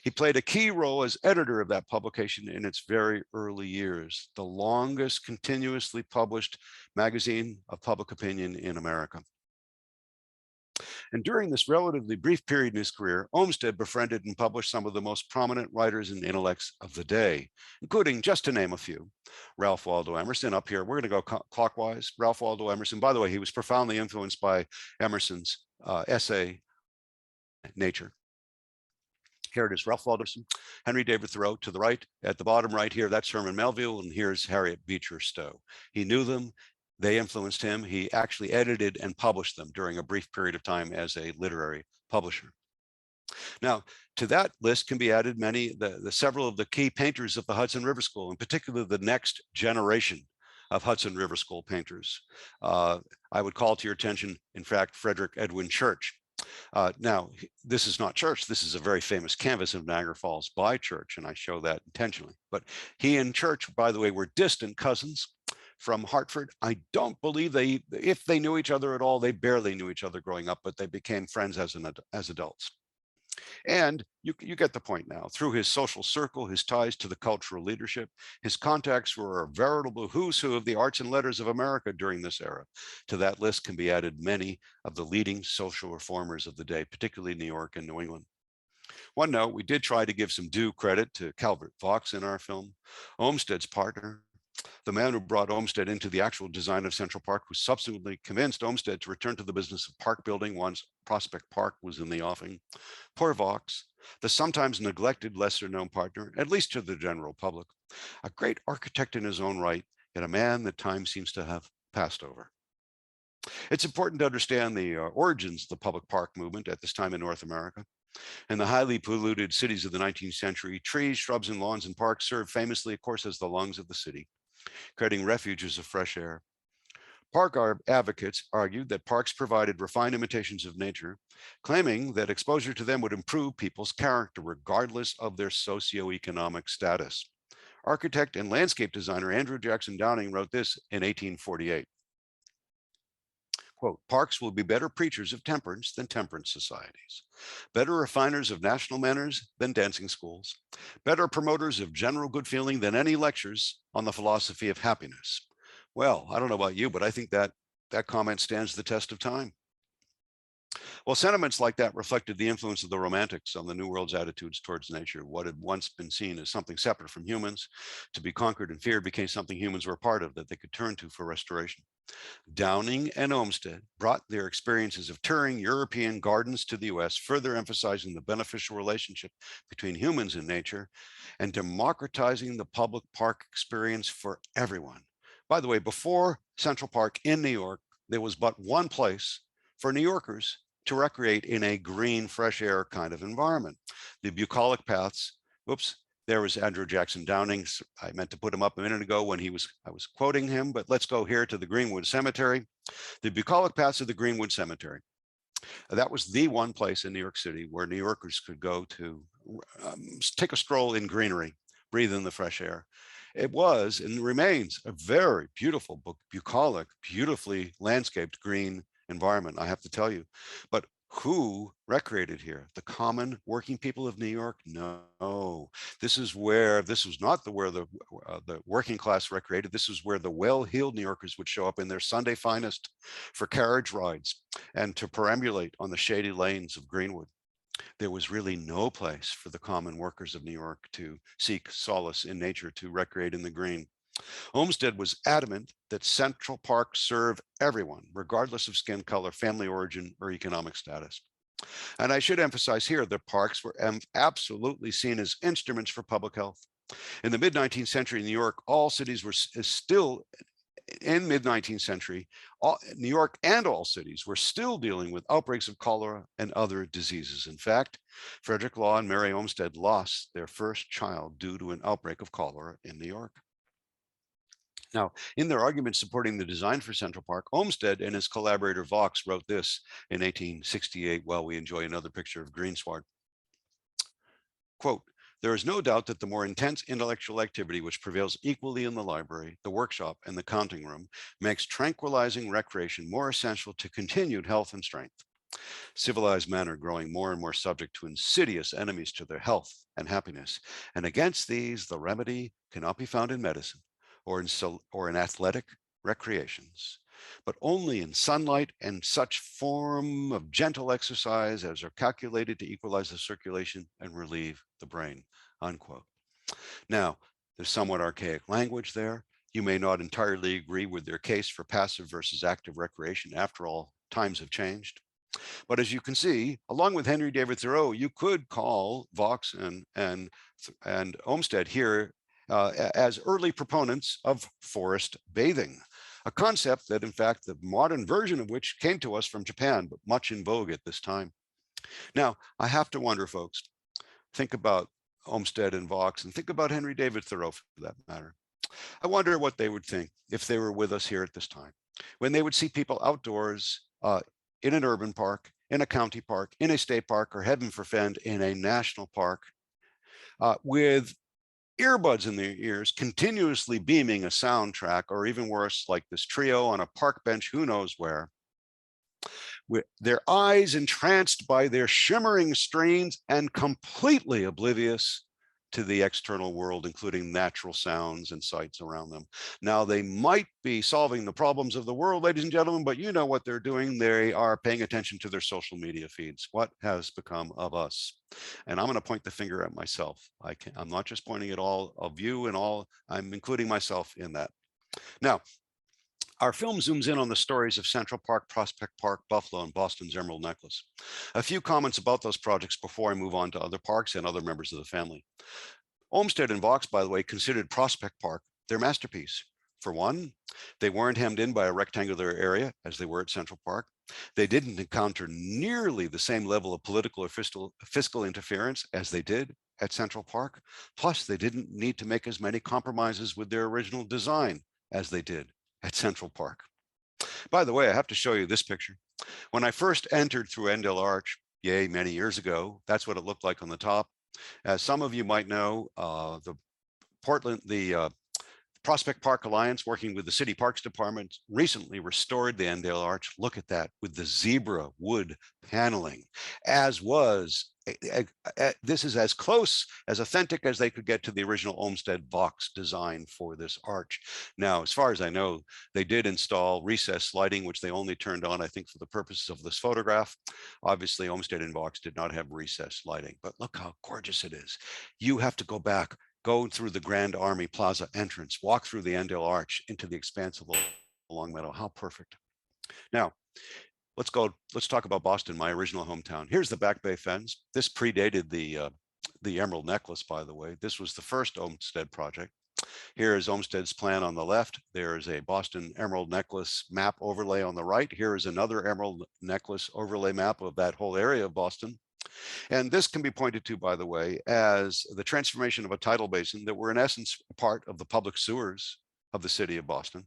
He played a key role as editor of that publication in its very early years, the longest continuously published magazine of public opinion in America. And during this relatively brief period in his career, Olmsted befriended and published some of the most prominent writers and intellects of the day, including, just to name a few, Ralph Waldo Emerson. Up here, we're going to go clockwise. Ralph Waldo Emerson, by the way, he was profoundly influenced by Emerson's essay, Nature. Here it is, Ralph Waldo Emerson, Henry David Thoreau to the right. At the bottom right here, that's Herman Melville, and here's Harriet Beecher Stowe. He knew them. They influenced him. He actually edited and published them during a brief period of time as a literary publisher. Now, to that list can be added several of the key painters of the Hudson River School, in particular the next generation of Hudson River School painters. I would call to your attention, in fact, Frederick Edwin Church. Now, this is not Church. This is a very famous canvas of Niagara Falls by Church, and I show that intentionally. But he and Church, by the way, were distant cousins from Hartford. I don't believe if they knew each other at all, they barely knew each other growing up, but they became friends as adults. And you get the point now. Through his social circle, his ties to the cultural leadership, his contacts were a veritable who's who of the arts and letters of America during this era. To that list can be added many of the leading social reformers of the day, particularly New York and New England. One note, we did try to give some due credit to Calvert Vaux in our film, Olmsted's partner, the man who brought Olmsted into the actual design of Central Park, who subsequently convinced Olmsted to return to the business of park building once Prospect Park was in the offing. Poor Vaux, the sometimes neglected lesser known partner, at least to the general public, a great architect in his own right, yet a man that time seems to have passed over. It's important to understand the origins of the public park movement at this time in North America. In the highly polluted cities of the 19th century, trees, shrubs, and lawns and parks served famously, of course, as the lungs of the city, creating refuges of fresh air. Park advocates argued that parks provided refined imitations of nature, claiming that exposure to them would improve people's character regardless of their socioeconomic status. Architect and landscape designer Andrew Jackson Downing wrote this in 1848. Quote, parks will be better preachers of temperance than temperance societies, better refiners of national manners than dancing schools, better promoters of general good feeling than any lectures on the philosophy of happiness. Well, I don't know about you, but I think that comment stands the test of time. Well, sentiments like that reflected the influence of the Romantics on the New World's attitudes towards nature. What had once been seen as something separate from humans, to be conquered and feared, became something humans were a part of that they could turn to for restoration. Downing and Olmsted brought their experiences of touring European gardens to the US, further emphasizing the beneficial relationship between humans and nature and democratizing the public park experience for everyone. By the way, before Central Park in New York, there was but one place for New Yorkers to recreate in a green, fresh air kind of environment. The bucolic paths, whoops, there was Andrew Jackson Downing. I meant to put him up a minute ago when I was quoting him, but let's go here to the Greenwood Cemetery. The bucolic paths of the Greenwood Cemetery. That was the one place in New York City where New Yorkers could go to take a stroll in greenery, breathe in the fresh air. It was and remains a very beautiful, bucolic, beautifully landscaped green environment, I have to tell you. But who recreated here? The common working people of New York? No. This was not where the working class recreated. This was where the well-heeled New Yorkers would show up in their Sunday finest for carriage rides and to perambulate on the shady lanes of Greenwood. There was really no place for the common workers of New York to seek solace in nature, to recreate in the green. Olmsted was adamant that Central Park serve everyone, regardless of skin color, family origin, or economic status. And I should emphasize here that parks were absolutely seen as instruments for public health. In the mid-19th century, New York, all cities were still, in mid-19th century, New York and all cities were still dealing with outbreaks of cholera and other diseases. In fact, Frederick Law and Mary Olmsted lost their first child due to an outbreak of cholera in New York. Now, in their argument supporting the design for Central Park, Olmsted and his collaborator Vaux wrote this in 1868 while we enjoy another picture of greensward. Quote, There is no doubt that the more intense intellectual activity which prevails equally in the library, the workshop, and the counting room makes tranquilizing recreation more essential to continued health and strength. Civilized men are growing more and more subject to insidious enemies to their health and happiness, and against these the remedy cannot be found in medicine or in athletic recreations, but only in sunlight and such form of gentle exercise as are calculated to equalize the circulation and relieve the brain, unquote. Now, there's somewhat archaic language there. You may not entirely agree with their case for passive versus active recreation. After all, times have changed. But as you can see, along with Henry David Thoreau, you could call Vaux and Olmsted here as early proponents of forest bathing, a concept that, in fact, the modern version of which came to us from Japan, but much in vogue at this time. Now, I have to wonder, folks, think about Olmsted and Vaux, and think about Henry David Thoreau for that matter. I wonder what they would think if they were with us here at this time, when they would see people outdoors in an urban park, in a county park, in a state park, or heaven forfend, in a national park, with earbuds in their ears, continuously beaming a soundtrack, or even worse, like this trio on a park bench, who knows where, with their eyes entranced by their shimmering screens and completely oblivious to the external world, including natural sounds and sights around them. Now, they might be solving the problems of the world, ladies and gentlemen, but you know what they're doing. They are paying attention to their social media feeds. What has become of us? And I'm going to point the finger at myself. I'm not just pointing at all of you and all, I'm including myself in that. Now, our film zooms in on the stories of Central Park, Prospect Park, Buffalo, and Boston's Emerald Necklace. A few comments about those projects before I move on to other parks and other members of the family. Olmsted and Vaux, by the way, considered Prospect Park their masterpiece. For one, they weren't hemmed in by a rectangular area as they were at Central Park. They didn't encounter nearly the same level of political or fiscal interference as they did at Central Park. Plus, they didn't need to make as many compromises with their original design as they did at Central Park. By the way, I have to show you this picture. When I first entered through Endell Arch, yay, many years ago, that's what it looked like on the top. As some of you might know, the Prospect Park Alliance, working with the City Parks Department, recently restored the Endell Arch. Look at that, with the zebra wood paneling, as was, this is as close, as authentic as they could get to the original Olmsted Vaux design for this arch. Now, as far as I know, they did install recessed lighting, which they only turned on, I think, for the purposes of this photograph. Obviously, Olmsted and Vaux did not have recessed lighting, but look how gorgeous it is. You have to go back, go through the Grand Army Plaza entrance, walk through the Endell Arch into the expanse of the Long Meadow. How perfect. Now, let's talk about Boston, my original hometown. Here's the Back Bay Fens. This predated the Emerald Necklace, by the way. This was the first Olmsted project. Here is Olmsted's plan on the left. There is a Boston Emerald Necklace map overlay on the right. Here is another Emerald Necklace overlay map of that whole area of Boston. And this can be pointed to, by the way, as the transformation of a tidal basin that were in essence part of the public sewers of the city of Boston.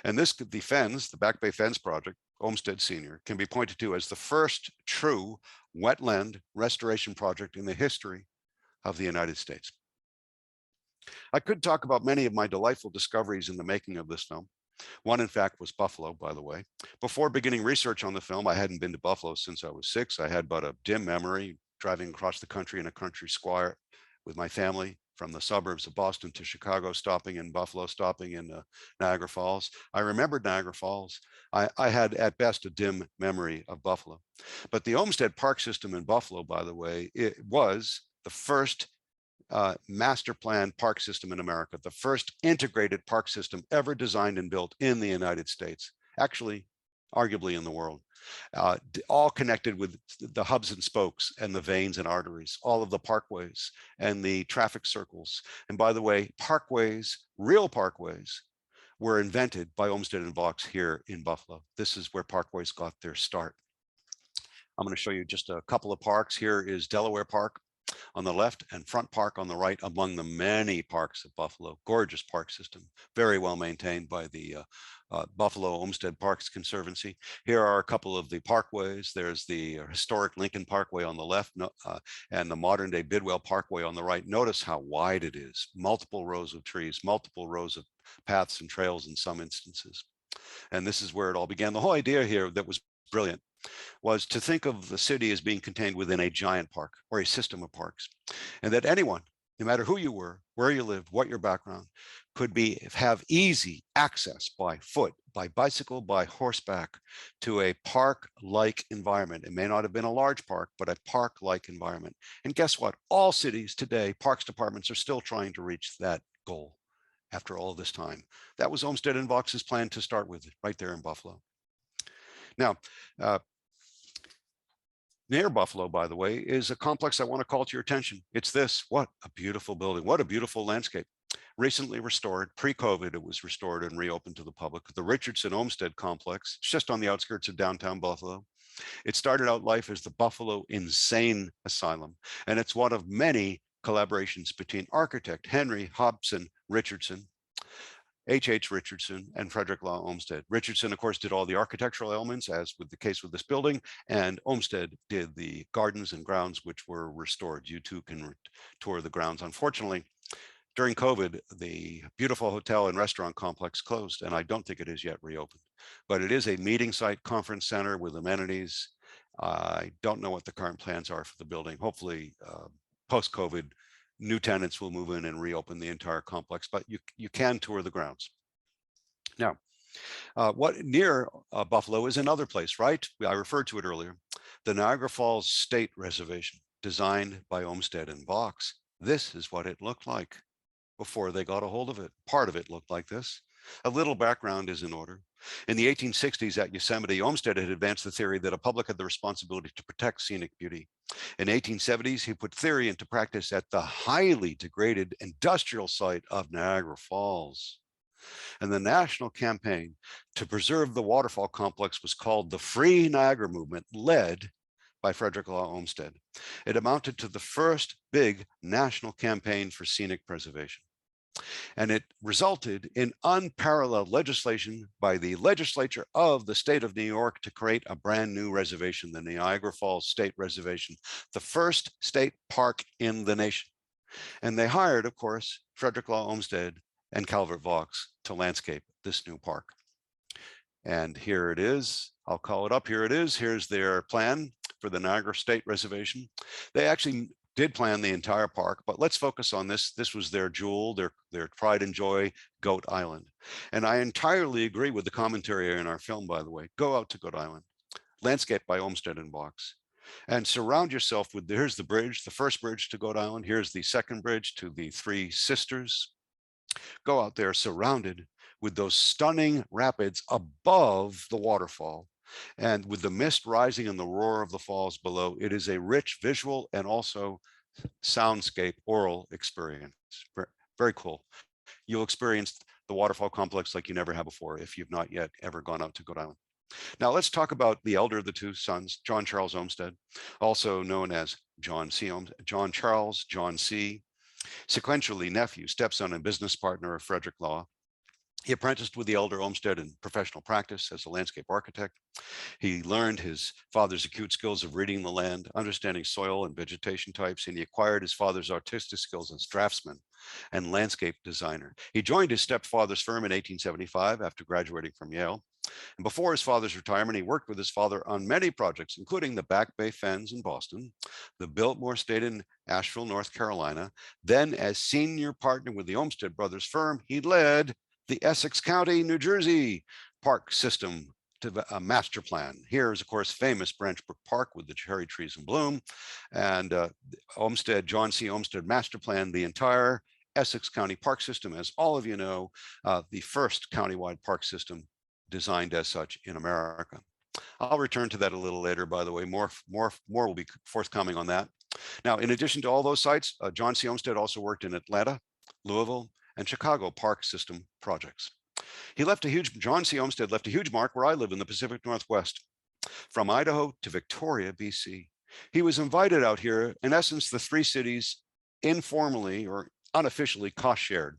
And this, the Fens, the Back Bay Fens project, Olmsted Sr., can be pointed to as the first true wetland restoration project in the history of the United States. I could talk about many of my delightful discoveries in the making of this film. One, in fact, was Buffalo, by the way. Before beginning research on the film, I hadn't been to Buffalo since I was 6. I had but a dim memory driving across the country in a country squire with my family from the suburbs of Boston to Chicago, stopping in Buffalo, stopping in Niagara Falls. I remembered Niagara Falls. I had at best a dim memory of Buffalo. But the Olmsted Park system in Buffalo, by the way, it was the first master plan park system in America, the first integrated park system ever designed and built in the United States, actually, arguably in the world, all connected with the hubs and spokes and the veins and arteries, all of the parkways and the traffic circles. And by the way, parkways, real parkways, were invented by Olmsted and Vaux here in Buffalo. This is where parkways got their start. I'm going to show you just a couple of parks. Here is Delaware Park. on the left and Front Park on the right, among the many parks of Buffalo. Gorgeous park system, very well maintained by the Buffalo Olmsted Parks Conservancy. Here are a couple of the parkways. There's the historic Lincoln Parkway on the left and the modern day Bidwell Parkway on the right. Notice how wide it is, multiple rows of trees, multiple rows of paths and trails in some instances. And this is where it all began. The whole idea here that was brilliant was to think of the city as being contained within a giant park or a system of parks, and that anyone, no matter who you were, where you lived, what your background, could have easy access by foot, by bicycle, by horseback to a park-like environment. It may not have been a large park, but a park-like environment. And guess what? All cities today, parks departments are still trying to reach that goal after all this time. That was Olmsted and Vaux's plan to start with, right there in Buffalo. Now, near Buffalo, by the way, is a complex I want to call to your attention. It's this. What a beautiful building. What a beautiful landscape. Recently restored, pre-COVID, it was restored and reopened to the public. The Richardson Olmsted Complex, it's just on the outskirts of downtown Buffalo. It started out life as the Buffalo Insane Asylum, and it's one of many collaborations between architect Henry Hobson Richardson, H.H. Richardson, and Frederick Law Olmsted. Richardson, of course, did all the architectural elements, as with the case with this building, and Olmsted did the gardens and grounds, which were restored. You too can tour the grounds. Unfortunately, during COVID, the beautiful hotel and restaurant complex closed, and I don't think it is yet reopened. But it is a meeting site, conference center with amenities. I don't know what the current plans are for the building. Hopefully, post-COVID, new tenants will move in and reopen the entire complex, but you can tour the grounds. Now, what near Buffalo is another place, right? I referred to it earlier, the Niagara Falls State Reservation, designed by Olmsted and Vaux. This is what it looked like before they got a hold of it. Part of it looked like this. A little background is in order. In the 1860s at Yosemite, Olmsted had advanced the theory that a public had the responsibility to protect scenic beauty. In the 1870s, he put theory into practice at the highly degraded industrial site of Niagara Falls. And the national campaign to preserve the waterfall complex was called the Free Niagara Movement, led by Frederick Law Olmsted. It amounted to the first big national campaign for scenic preservation. And it resulted in unparalleled legislation by the legislature of the state of New York to create a brand new reservation, the Niagara Falls State Reservation, the first state park in the nation. And they hired, of course, Frederick Law Olmsted and Calvert Vaux to landscape this new park. And here it is. I'll call it up. Here it is. Here's their plan for the Niagara State Reservation. They actually did plan the entire park, but let's focus on this. This was their jewel, their pride and joy, Goat Island. And I entirely agree with the commentary in our film, by the way. Go out to Goat Island, landscaped by Olmsted and Vaux, and surround yourself with, here's the bridge, the first bridge to Goat Island. Here's the second bridge to the Three Sisters. Go out there surrounded with those stunning rapids above the waterfall. And with the mist rising and the roar of the falls below, it is a rich visual and also soundscape oral experience. Very cool. You'll experience the waterfall complex like you never have before if you've not yet ever gone out to Goat Island. Now let's talk about the elder of the two sons, John Charles Olmsted, also known as John Charles, John C., sequentially nephew, stepson, and business partner of Frederick Law. He apprenticed with the elder Olmsted in professional practice as a landscape architect. He learned his father's acute skills of reading the land, understanding soil and vegetation types, and he acquired his father's artistic skills as draftsman and landscape designer. He joined his stepfather's firm in 1875 after graduating from Yale. And before his father's retirement, he worked with his father on many projects, including the Back Bay Fens in Boston, the Biltmore Estate in Asheville, North Carolina. Then as senior partner with the Olmsted Brothers firm, he led the Essex County, New Jersey park system to a master plan. Here is, of course, famous Branch Brook Park with the cherry trees in bloom. And John C. Olmsted master plan the entire Essex County park system, as all of you know, the first countywide park system designed as such in America. I'll return to that a little later, by the way. More will be forthcoming on that. Now, in addition to all those sites, John C. Olmsted also worked in Atlanta, Louisville, and Chicago park system projects. John C. Olmsted left a huge mark where I live in the Pacific Northwest, from Idaho to Victoria, BC. He was invited out here. In essence, the three cities informally or unofficially cost shared.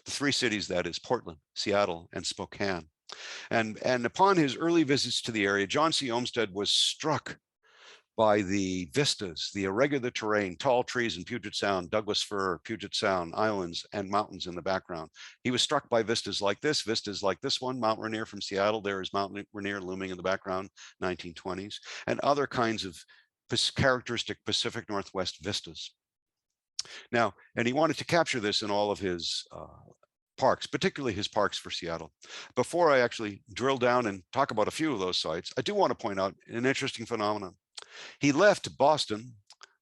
The three cities, that is Portland, Seattle, and Spokane. And upon his early visits to the area, John C. Olmsted was struck by the vistas, the irregular terrain, tall trees in Puget Sound, Douglas fir, Puget Sound, islands, and mountains in the background. He was struck by vistas like this one, Mount Rainier from Seattle. There is Mount Rainier looming in the background, 1920s, and other kinds of characteristic Pacific Northwest vistas. Now, and he wanted to capture this in all of his parks, particularly his parks for Seattle. Before I actually drill down and talk about a few of those sites, I do want to point out an interesting phenomenon. He left Boston,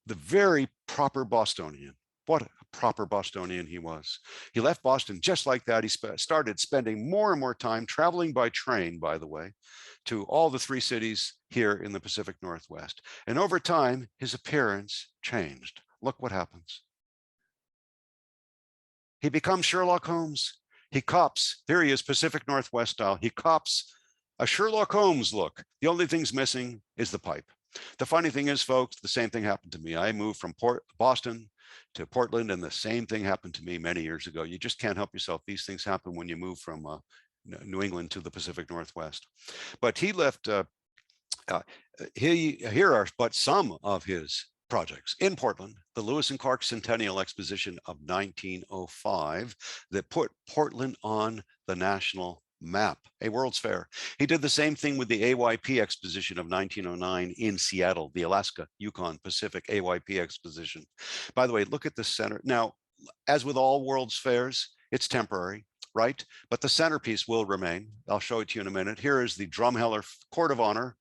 the very proper Bostonian. What a proper Bostonian he was. He left Boston just like that. He started spending more and more time traveling by train, by the way, to all the three cities here in the Pacific Northwest. And over time, his appearance changed. Look what happens. He becomes Sherlock Holmes. He cops, here he is, Pacific Northwest style. He cops a Sherlock Holmes look. The only thing's missing is the pipe. The funny thing is, folks, the same thing happened to me. I moved from Boston to Portland, and the same thing happened to me many years ago. You just can't help yourself. These things happen when you move from New England to the Pacific Northwest. But he left, here are but some of his projects in Portland, the Lewis and Clark Centennial Exposition of 1905 that put Portland on the national map, a World's Fair. He did the same thing with the AYP Exposition of 1909 in Seattle, the Alaska, Yukon, Pacific AYP Exposition. By the way, look at the center. Now, as with all World's Fairs, it's temporary, right? But the centerpiece will remain. I'll show it to you in a minute. Here is the Drumheller Court of Honor,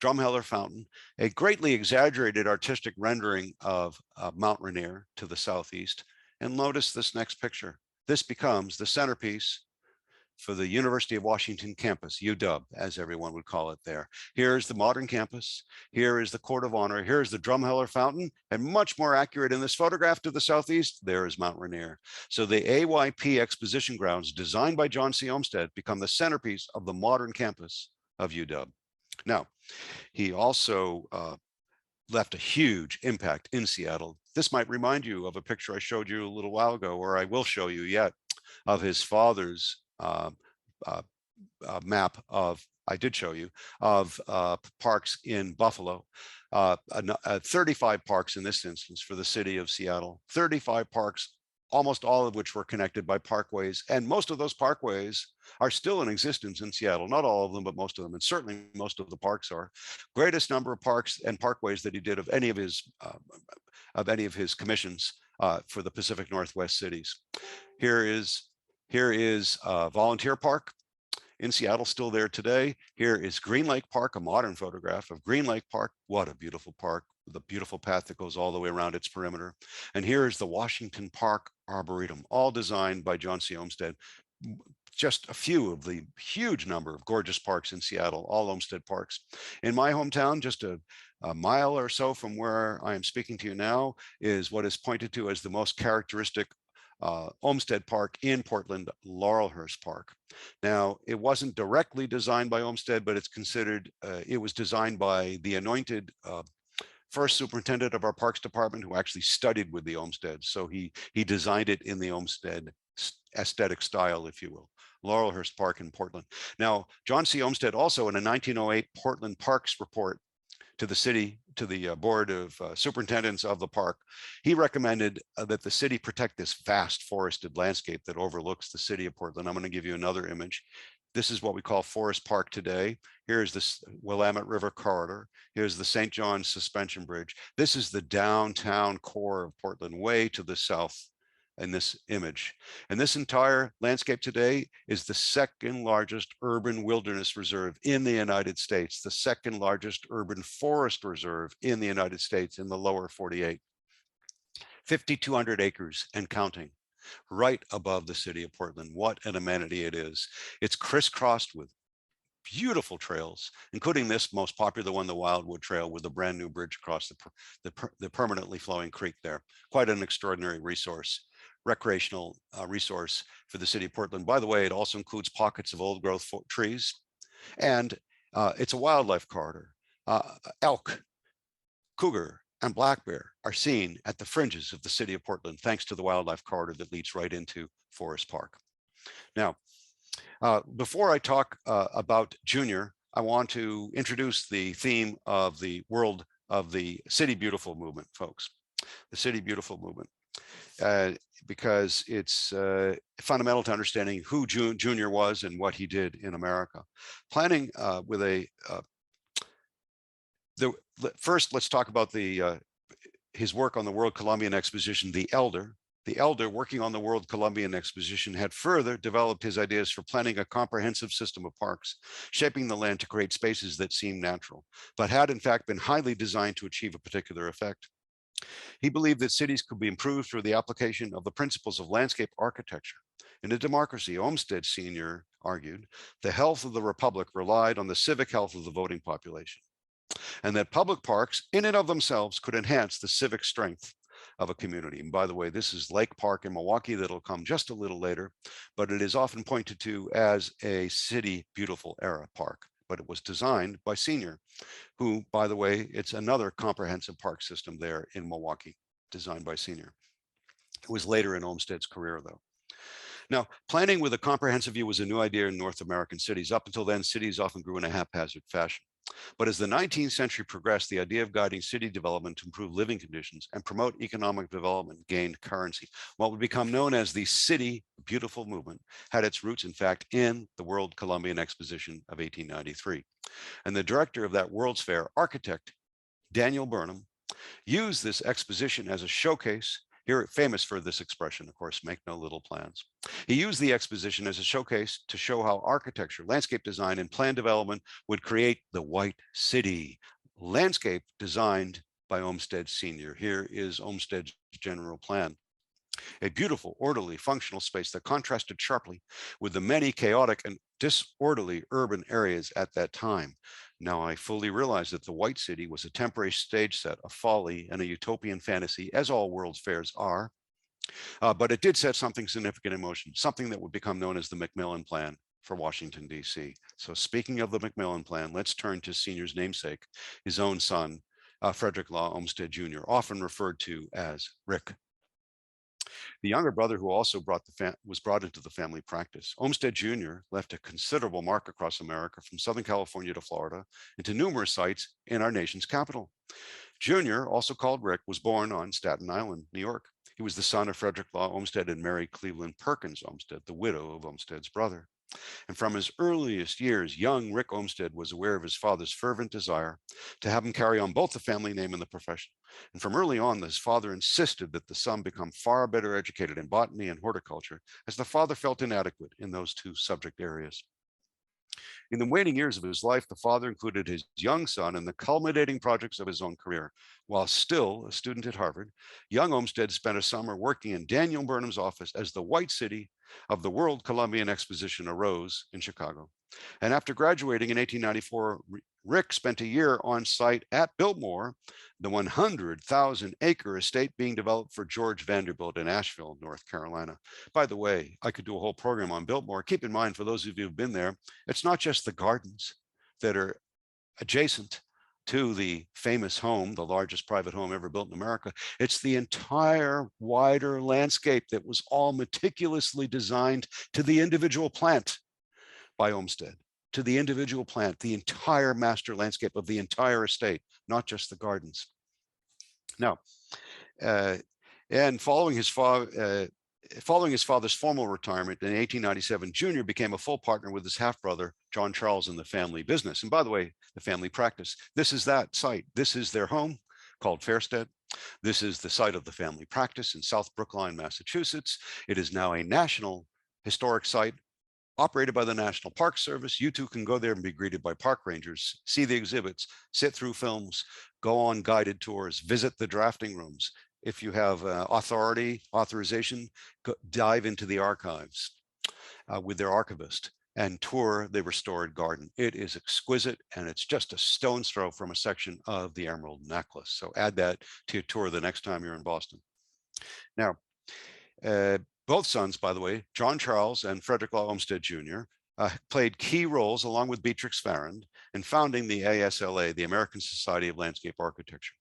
Drumheller Fountain, a greatly exaggerated artistic rendering of Mount Rainier to the southeast. And notice this next picture. This becomes the centerpiece for the University of Washington campus, UW, as everyone would call it there. Here's the modern campus. Here is the Court of Honor. Here's the Drumheller Fountain, and much more accurate in this photograph to the southeast, there is Mount Rainier. So the AYP exposition grounds designed by John C. Olmsted become the centerpiece of the modern campus of UW. Now, he also left a huge impact in Seattle. This might remind you of a picture I showed you a little while ago, or I will show you yet, of his father's map of, I did show you, of parks in Buffalo. 35 parks in this instance for the city of Seattle, 35 parks, almost all of which were connected by parkways. And most of those parkways are still in existence in Seattle. Not all of them, but most of them. And certainly most of the parks are. Greatest number of parks and parkways that he did of any of his commissions for the Pacific Northwest cities. Here is Volunteer Park in Seattle, still there today. Here is Green Lake Park, a modern photograph of Green Lake Park. What a beautiful park, with a beautiful path that goes all the way around its perimeter. And here is the Washington Park Arboretum, all designed by John C. Olmsted. Just a few of the huge number of gorgeous parks in Seattle, all Olmsted parks. In my hometown, just a mile or so from where I am speaking to you now, is what is pointed to as the most characteristic Olmsted Park in Portland, Laurelhurst Park. Now, it wasn't directly designed by Olmsted, but it's considered, it was designed by the anointed first superintendent of our Parks Department, who actually studied with the Olmsteds. So he designed it in the Olmsted aesthetic style, if you will. Laurelhurst Park in Portland. Now, John C. Olmsted also in a 1908 Portland Parks report to the city, to the board of superintendents of the park, he recommended that the city protect this vast forested landscape that overlooks the city of Portland. I'm going to give you another image. This is what we call Forest Park today. Here's this Willamette River corridor. Here's the St. John's Suspension Bridge. This is the downtown core of Portland, way to the south in this image. And this entire landscape today is the second largest urban wilderness reserve in the United States, the second largest urban forest reserve in the United States in the lower 48. 5,200 acres and counting, right above the city of Portland. What an amenity it is. It's crisscrossed with beautiful trails, including this most popular one, the Wildwood Trail, with a brand new bridge across the permanently flowing creek there. Quite an extraordinary resource, recreational resource for the city of Portland. By the way, it also includes pockets of old growth trees, and it's a wildlife corridor. Elk, cougar, and black bear are seen at the fringes of the city of Portland, thanks to the wildlife corridor that leads right into Forest Park. Now, before I talk about Junior, I want to introduce the theme of the world of the City Beautiful movement, folks. The City Beautiful movement, because it's fundamental to understanding who Junior was and what he did in America. Planning with a first, let's talk about his work on the World Columbian Exposition. The elder, working on the World Columbian Exposition, had further developed his ideas for planning a comprehensive system of parks, shaping the land to create spaces that seemed natural, but had in fact been highly designed to achieve a particular effect. He believed that cities could be improved through the application of the principles of landscape architecture. In a democracy, Olmsted Sr. argued, the health of the republic relied on the civic health of the voting population, and that public parks in and of themselves could enhance the civic strength of a community. And by the way, this is Lake Park in Milwaukee that'll come just a little later, but it is often pointed to as a City Beautiful era park, but it was designed by Sr., who, by the way, it's another comprehensive park system there in Milwaukee, designed by Sr. It was later in Olmsted's career, though. Now, planning with a comprehensive view was a new idea in North American cities. Up until then, cities often grew in a haphazard fashion. But as the 19th century progressed, the idea of guiding city development to improve living conditions and promote economic development gained currency. What would become known as the City Beautiful movement had its roots, in fact, in the World Columbian Exposition of 1893. And the director of that World's Fair, architect Daniel Burnham, used this exposition as a showcase. Here, famous for this expression, of course, make no little plans. He used the exposition as a showcase to show how architecture, landscape design, and plan development would create the White City, landscape designed by Olmsted Sr. Here is Olmsted's general plan. A beautiful, orderly, functional space that contrasted sharply with the many chaotic and disorderly urban areas at that time. Now, I fully realize that the White City was a temporary stage set of folly and a utopian fantasy, as all World's Fairs are, but it did set something significant in motion, something that would become known as the Macmillan Plan for Washington, D.C. So speaking of the Macmillan Plan, let's turn to Sr.'s namesake, his own son, Frederick Law Olmsted Jr., often referred to as Rick. The younger brother, who also was brought into the family practice. Olmsted Jr. left a considerable mark across America, from Southern California to Florida, and to numerous sites in our nation's capital. Jr., also called Rick, was born on Staten Island, New York. He was the son of Frederick Law Olmsted and Mary Cleveland Perkins Olmsted, the widow of Olmsted's brother. And from his earliest years, young Rick Olmsted was aware of his father's fervent desire to have him carry on both the family name and the profession. And from early on, his father insisted that the son become far better educated in botany and horticulture, as the father felt inadequate in those two subject areas. In the waning years of his life, the father included his young son in the culminating projects of his own career. While still a student at Harvard, young Olmsted spent a summer working in Daniel Burnham's office as the White City of the World Columbian Exposition arose in Chicago. And after graduating in 1894, Rick spent a year on site at Biltmore, the 100,000-acre estate being developed for George Vanderbilt in Asheville, North Carolina. By the way, I could do a whole program on Biltmore. Keep in mind, for those of you who've been there, it's not just the gardens that are adjacent to the famous home, the largest private home ever built in America. It's the entire wider landscape that was all meticulously designed to the individual plant by Olmsted, to the individual plant, the entire master landscape of the entire estate, not just the gardens. Now, and following his father's formal retirement in 1897, Jr. became a full partner with his half-brother, John Charles, in the family business. And by the way, the family practice. This is that site. This is their home, called Fairstead. This is the site of the family practice in South Brookline, Massachusetts. It is now a national historic site operated by the National Park Service. You too can go there and be greeted by park rangers, see the exhibits, sit through films, go on guided tours, visit the drafting rooms. If you have authorization, dive into the archives with their archivist and tour the restored garden. It is exquisite, and it's just a stone's throw from a section of the Emerald Necklace. So add that to your tour the next time you're in Boston. Now, both sons, by the way, John Charles and Frederick Law Olmsted Jr., played key roles, along with Beatrix Farrand, in founding the ASLA, the American Society of Landscape Architecture.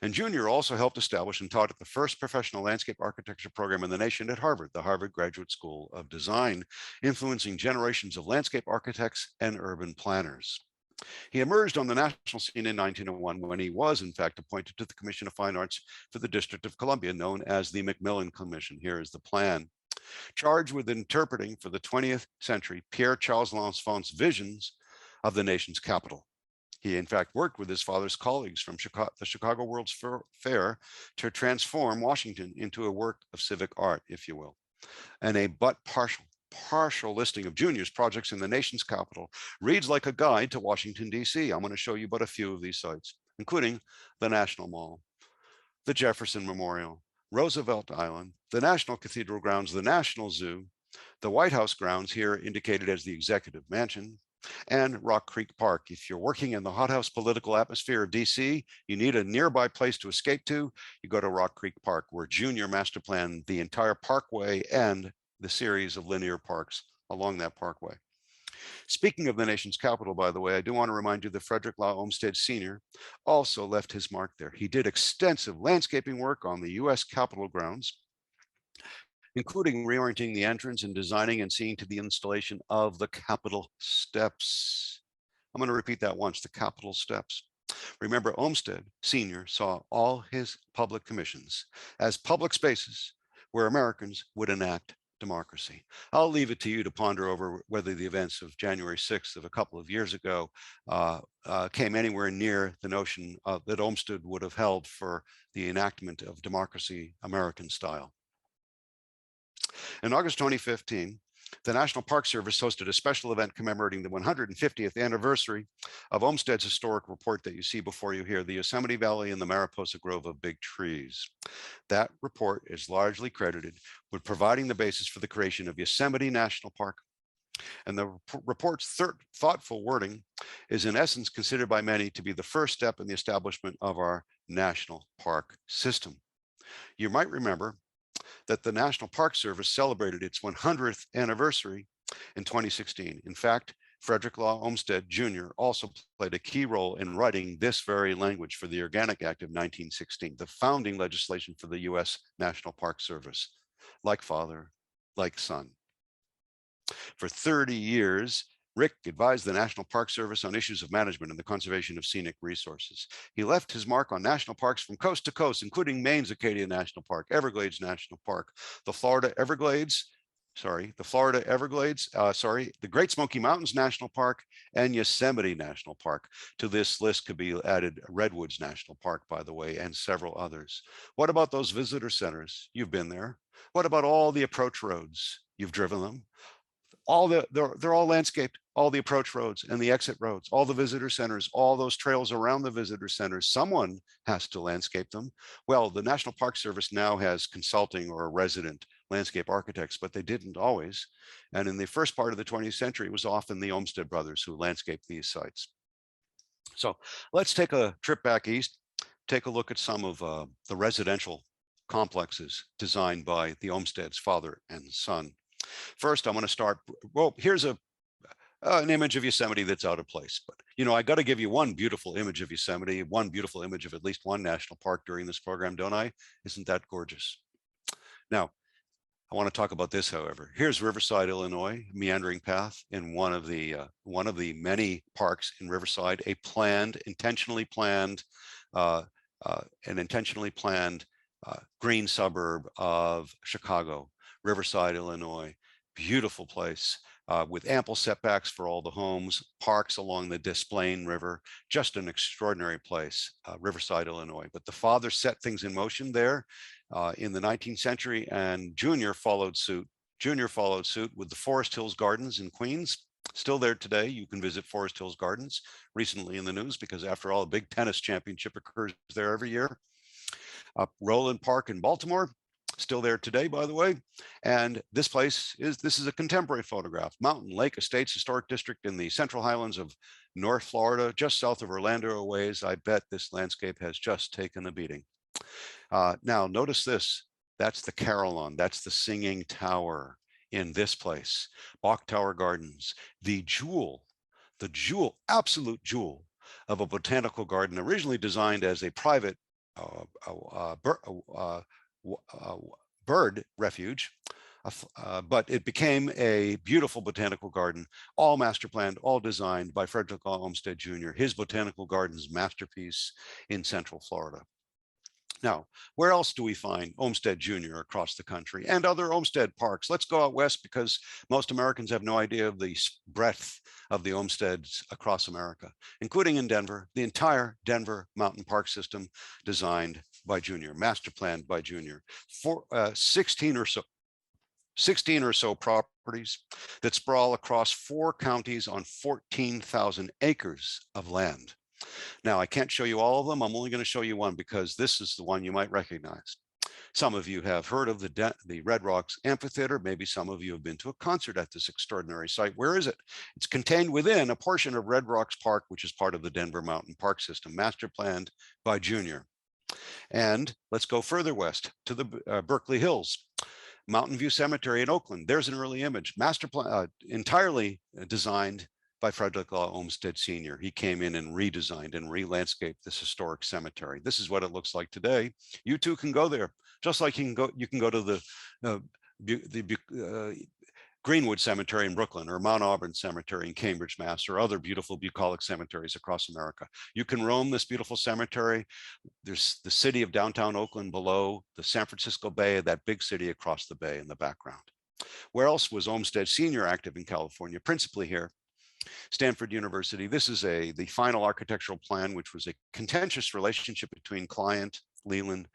And Jr. also helped establish and taught at the first professional landscape architecture program in the nation at Harvard, the Harvard Graduate School of Design, influencing generations of landscape architects and urban planners. He emerged on the national scene in 1901 when he was, in fact, appointed to the Commission of Fine Arts for the District of Columbia, known as the Macmillan Commission. Here is the plan. Charged with interpreting for the 20th century Pierre Charles L'Enfant's visions of the nation's capital. He, in fact, worked with his father's colleagues from the Chicago World's Fair to transform Washington into a work of civic art, if you will. And a but partial listing of Junior's projects in the nation's capital reads like a guide to Washington, D.C. I'm going to show you but a few of these sites, including the National Mall, the Jefferson Memorial, Roosevelt Island, the National Cathedral grounds, the National Zoo, the White House grounds, here indicated as the Executive Mansion, and Rock Creek Park. If you're working in the hothouse political atmosphere of DC, you need a nearby place to escape to, you go to Rock Creek Park, where Junior master planned the entire parkway and the series of linear parks along that parkway. Speaking of the nation's capital, by the way, I do want to remind you that Frederick Law Olmsted Sr. also left his mark there. He did extensive landscaping work on the US Capitol grounds, including reorienting the entrance and designing and seeing to the installation of the Capitol steps. I'm going to repeat that once, the Capitol steps. Remember, Olmsted Sr. saw all his public commissions as public spaces where Americans would enact democracy. I'll leave it to you to ponder over whether the events of January 6th of a couple of years ago came anywhere near the notion that Olmsted would have held for the enactment of democracy American style. In August 2015, the National Park Service hosted a special event commemorating the 150th anniversary of Olmsted's historic report that you see before you here, the Yosemite Valley and the Mariposa Grove of Big Trees. That report is largely credited with providing the basis for the creation of Yosemite National Park. And the report's thoughtful wording is in essence considered by many to be the first step in the establishment of our national park system. You might remember that the National Park Service celebrated its 100th anniversary in 2016. In fact, Frederick Law Olmsted Jr. also played a key role in writing this very language for the Organic Act of 1916, the founding legislation for the U.S. National Park Service. Like father, like son. For 30 years, Rick advised the National Park Service on issues of management and the conservation of scenic resources. He left his mark on national parks from coast to coast, including Maine's Acadia National Park, Everglades National Park, the Great Smoky Mountains National Park, and Yosemite National Park. To this list could be added Redwoods National Park, by the way, and several others. What about those visitor centers? You've been there. What about all the approach roads? You've driven them. They're all landscaped, all the approach roads and the exit roads, all the visitor centers, all those trails around the visitor centers. Someone has to landscape them. Well, the National Park Service now has consulting or resident landscape architects, but they didn't always. And in the first part of the 20th century, it was often the Olmsted brothers who landscaped these sites. So let's take a trip back east, take a look at some of the residential complexes designed by the Olmsteds, father and son. First, I'm going to start. Well, here's an image of Yosemite that's out of place. But, you know, I got to give you one beautiful image of Yosemite, one beautiful image of at least one national park during this program, don't I? Isn't that gorgeous? Now, I want to talk about this, however. Here's Riverside, Illinois, meandering path in one of the many parks in Riverside, a intentionally planned green suburb of Chicago. Riverside, Illinois, beautiful place with ample setbacks for all the homes, parks along the Des Plaines River, just an extraordinary place, Riverside, Illinois. But the father set things in motion there in the 19th century, and Junior followed suit. Junior followed suit with the Forest Hills Gardens in Queens. Still there today. You can visit Forest Hills Gardens, recently in the news, because after all, a big tennis championship occurs there every year. Roland Park in Baltimore, still there today, by the way. And this is a contemporary photograph. Mountain Lake Estates Historic District in the Central Highlands of North Florida, just south of Orlando a ways. I bet this landscape has just taken a beating. Now, notice this. That's the Carillon. That's the Singing Tower in this place. Bach Tower Gardens, the absolute jewel of a botanical garden, originally designed as a private bird refuge, but it became a beautiful botanical garden, all master planned, all designed by Frederick Law Olmsted Jr., his botanical gardens masterpiece in Central Florida. Now, where else do we find Olmsted Jr. across the country and other Olmsted parks? Let's go out west because most Americans have no idea of the breadth of the Olmsteds across America, including in Denver, the entire Denver Mountain Park system designed by Jr., master planned by Jr. For 16 or so properties that sprawl across 4 counties on 14,000 acres of land. Now, I can't show you all of them. I'm only going to show you one because this is the one you might recognize. Some of you have heard of the Red Rocks Amphitheater. Maybe some of you have been to a concert at this extraordinary site. Where is it? It's contained within a portion of Red Rocks Park, which is part of the Denver Mountain Park System, master planned by Jr. And let's go further west to the Berkeley Hills. Mountain View Cemetery in Oakland. There's an early image, master plan, entirely designed by Frederick Law Olmsted Sr. He came in and redesigned and re-landscaped this historic cemetery. This is what it looks like today. You too can go there, just like you can go to the Greenwood Cemetery in Brooklyn or Mount Auburn Cemetery in Cambridge, Mass, or other beautiful bucolic cemeteries across America. You can roam this beautiful cemetery. There's the city of downtown Oakland below, the San Francisco Bay, that big city across the bay in the background. Where else was Olmsted Sr. active in California? Principally here. Stanford University. This is the final architectural plan, which was a contentious relationship between client Leland,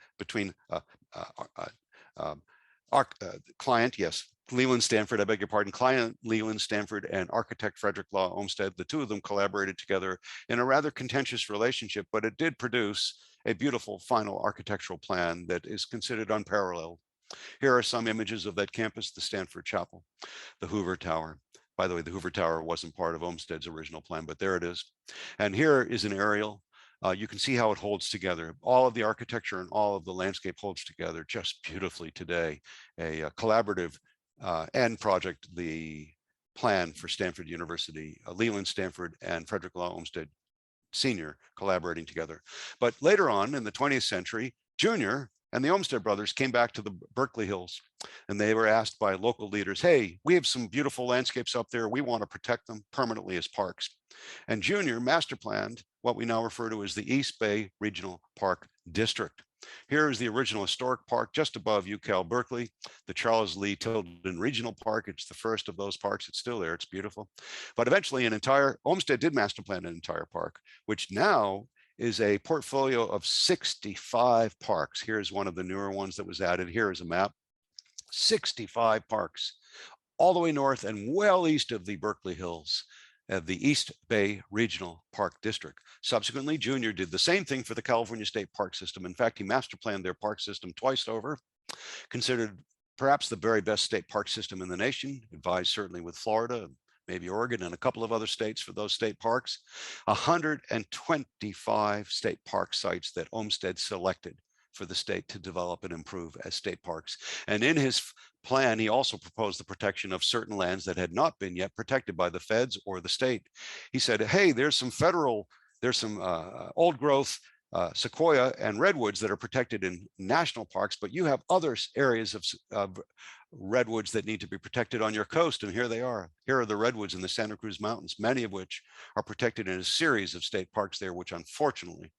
Leland Stanford, I beg your pardon, client Leland Stanford and architect Frederick Law Olmsted. The two of them collaborated together in a rather contentious relationship, but it did produce a beautiful final architectural plan that is considered unparalleled. Here are some images of that campus, the Stanford Chapel, the Hoover Tower. By the way, the Hoover Tower wasn't part of Olmsted's original plan, but there it is. And here is an aerial. You can see how it holds together. All of the architecture and all of the landscape holds together just beautifully today. A collaborative end project, the plan for Stanford University, Leland Stanford and Frederick Law Olmsted Sr. collaborating together. But later on in the 20th century, Jr. and the Olmsted brothers came back to the Berkeley Hills and they were asked by local leaders, hey, we have some beautiful landscapes up there. We want to protect them permanently as parks. And Jr. master planned what we now refer to as the East Bay Regional Park District. Here is the original historic park just above UCal Berkeley, the Charles Lee Tilden Regional Park. It's the first of those parks. It's still there. It's beautiful. But eventually Olmsted did master plan an entire park, which now is a portfolio of 65 parks. Here's one of the newer ones that was added. Here is a map. 65 parks, all the way north and well east of the Berkeley Hills, the East Bay Regional Park District. Subsequently, Jr. did the same thing for the California State Park System. In fact, he master planned their park system twice over, considered perhaps the very best state park system in the nation, advised certainly with Florida, maybe Oregon and a couple of other states for those state parks. 125 state park sites that Olmsted selected for the state to develop and improve as state parks. And in his plan, he also proposed the protection of certain lands that had not been yet protected by the feds or the state. He said, hey, there's some old growth sequoia and redwoods that are protected in national parks, but you have other areas of redwoods that need to be protected on your coast, and here they are. Here are the redwoods in the Santa Cruz Mountains, many of which are protected in a series of state parks there, which unfortunately,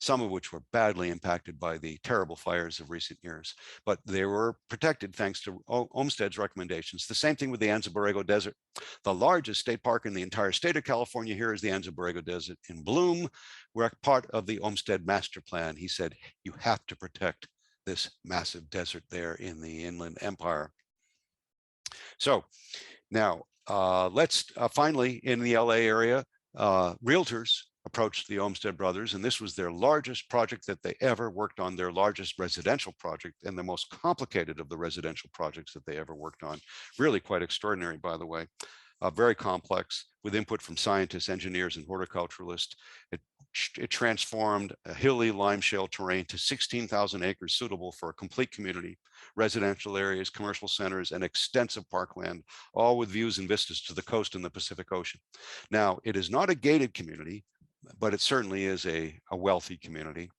some of which were badly impacted by the terrible fires of recent years, but they were protected thanks to Olmsted's recommendations. The same thing with the Anza Borrego Desert. The largest state park in the entire state of California here is the Anza Borrego Desert in Bloom. We're part of the Olmsted Master Plan. He said, you have to protect this massive desert there in the Inland Empire. So now let's finally in the LA area, realtors approached the Olmsted brothers, and this was their largest project that they ever worked on, their largest residential project and the most complicated of the residential projects that they ever worked on. Really quite extraordinary, by the way. Very complex with input from scientists, engineers, and horticulturalists. It transformed a hilly lime shale terrain to 16,000 acres suitable for a complete community, residential areas, commercial centers, and extensive parkland, all with views and vistas to the coast and the Pacific Ocean. Now, it is not a gated community, but it certainly is a wealthy community.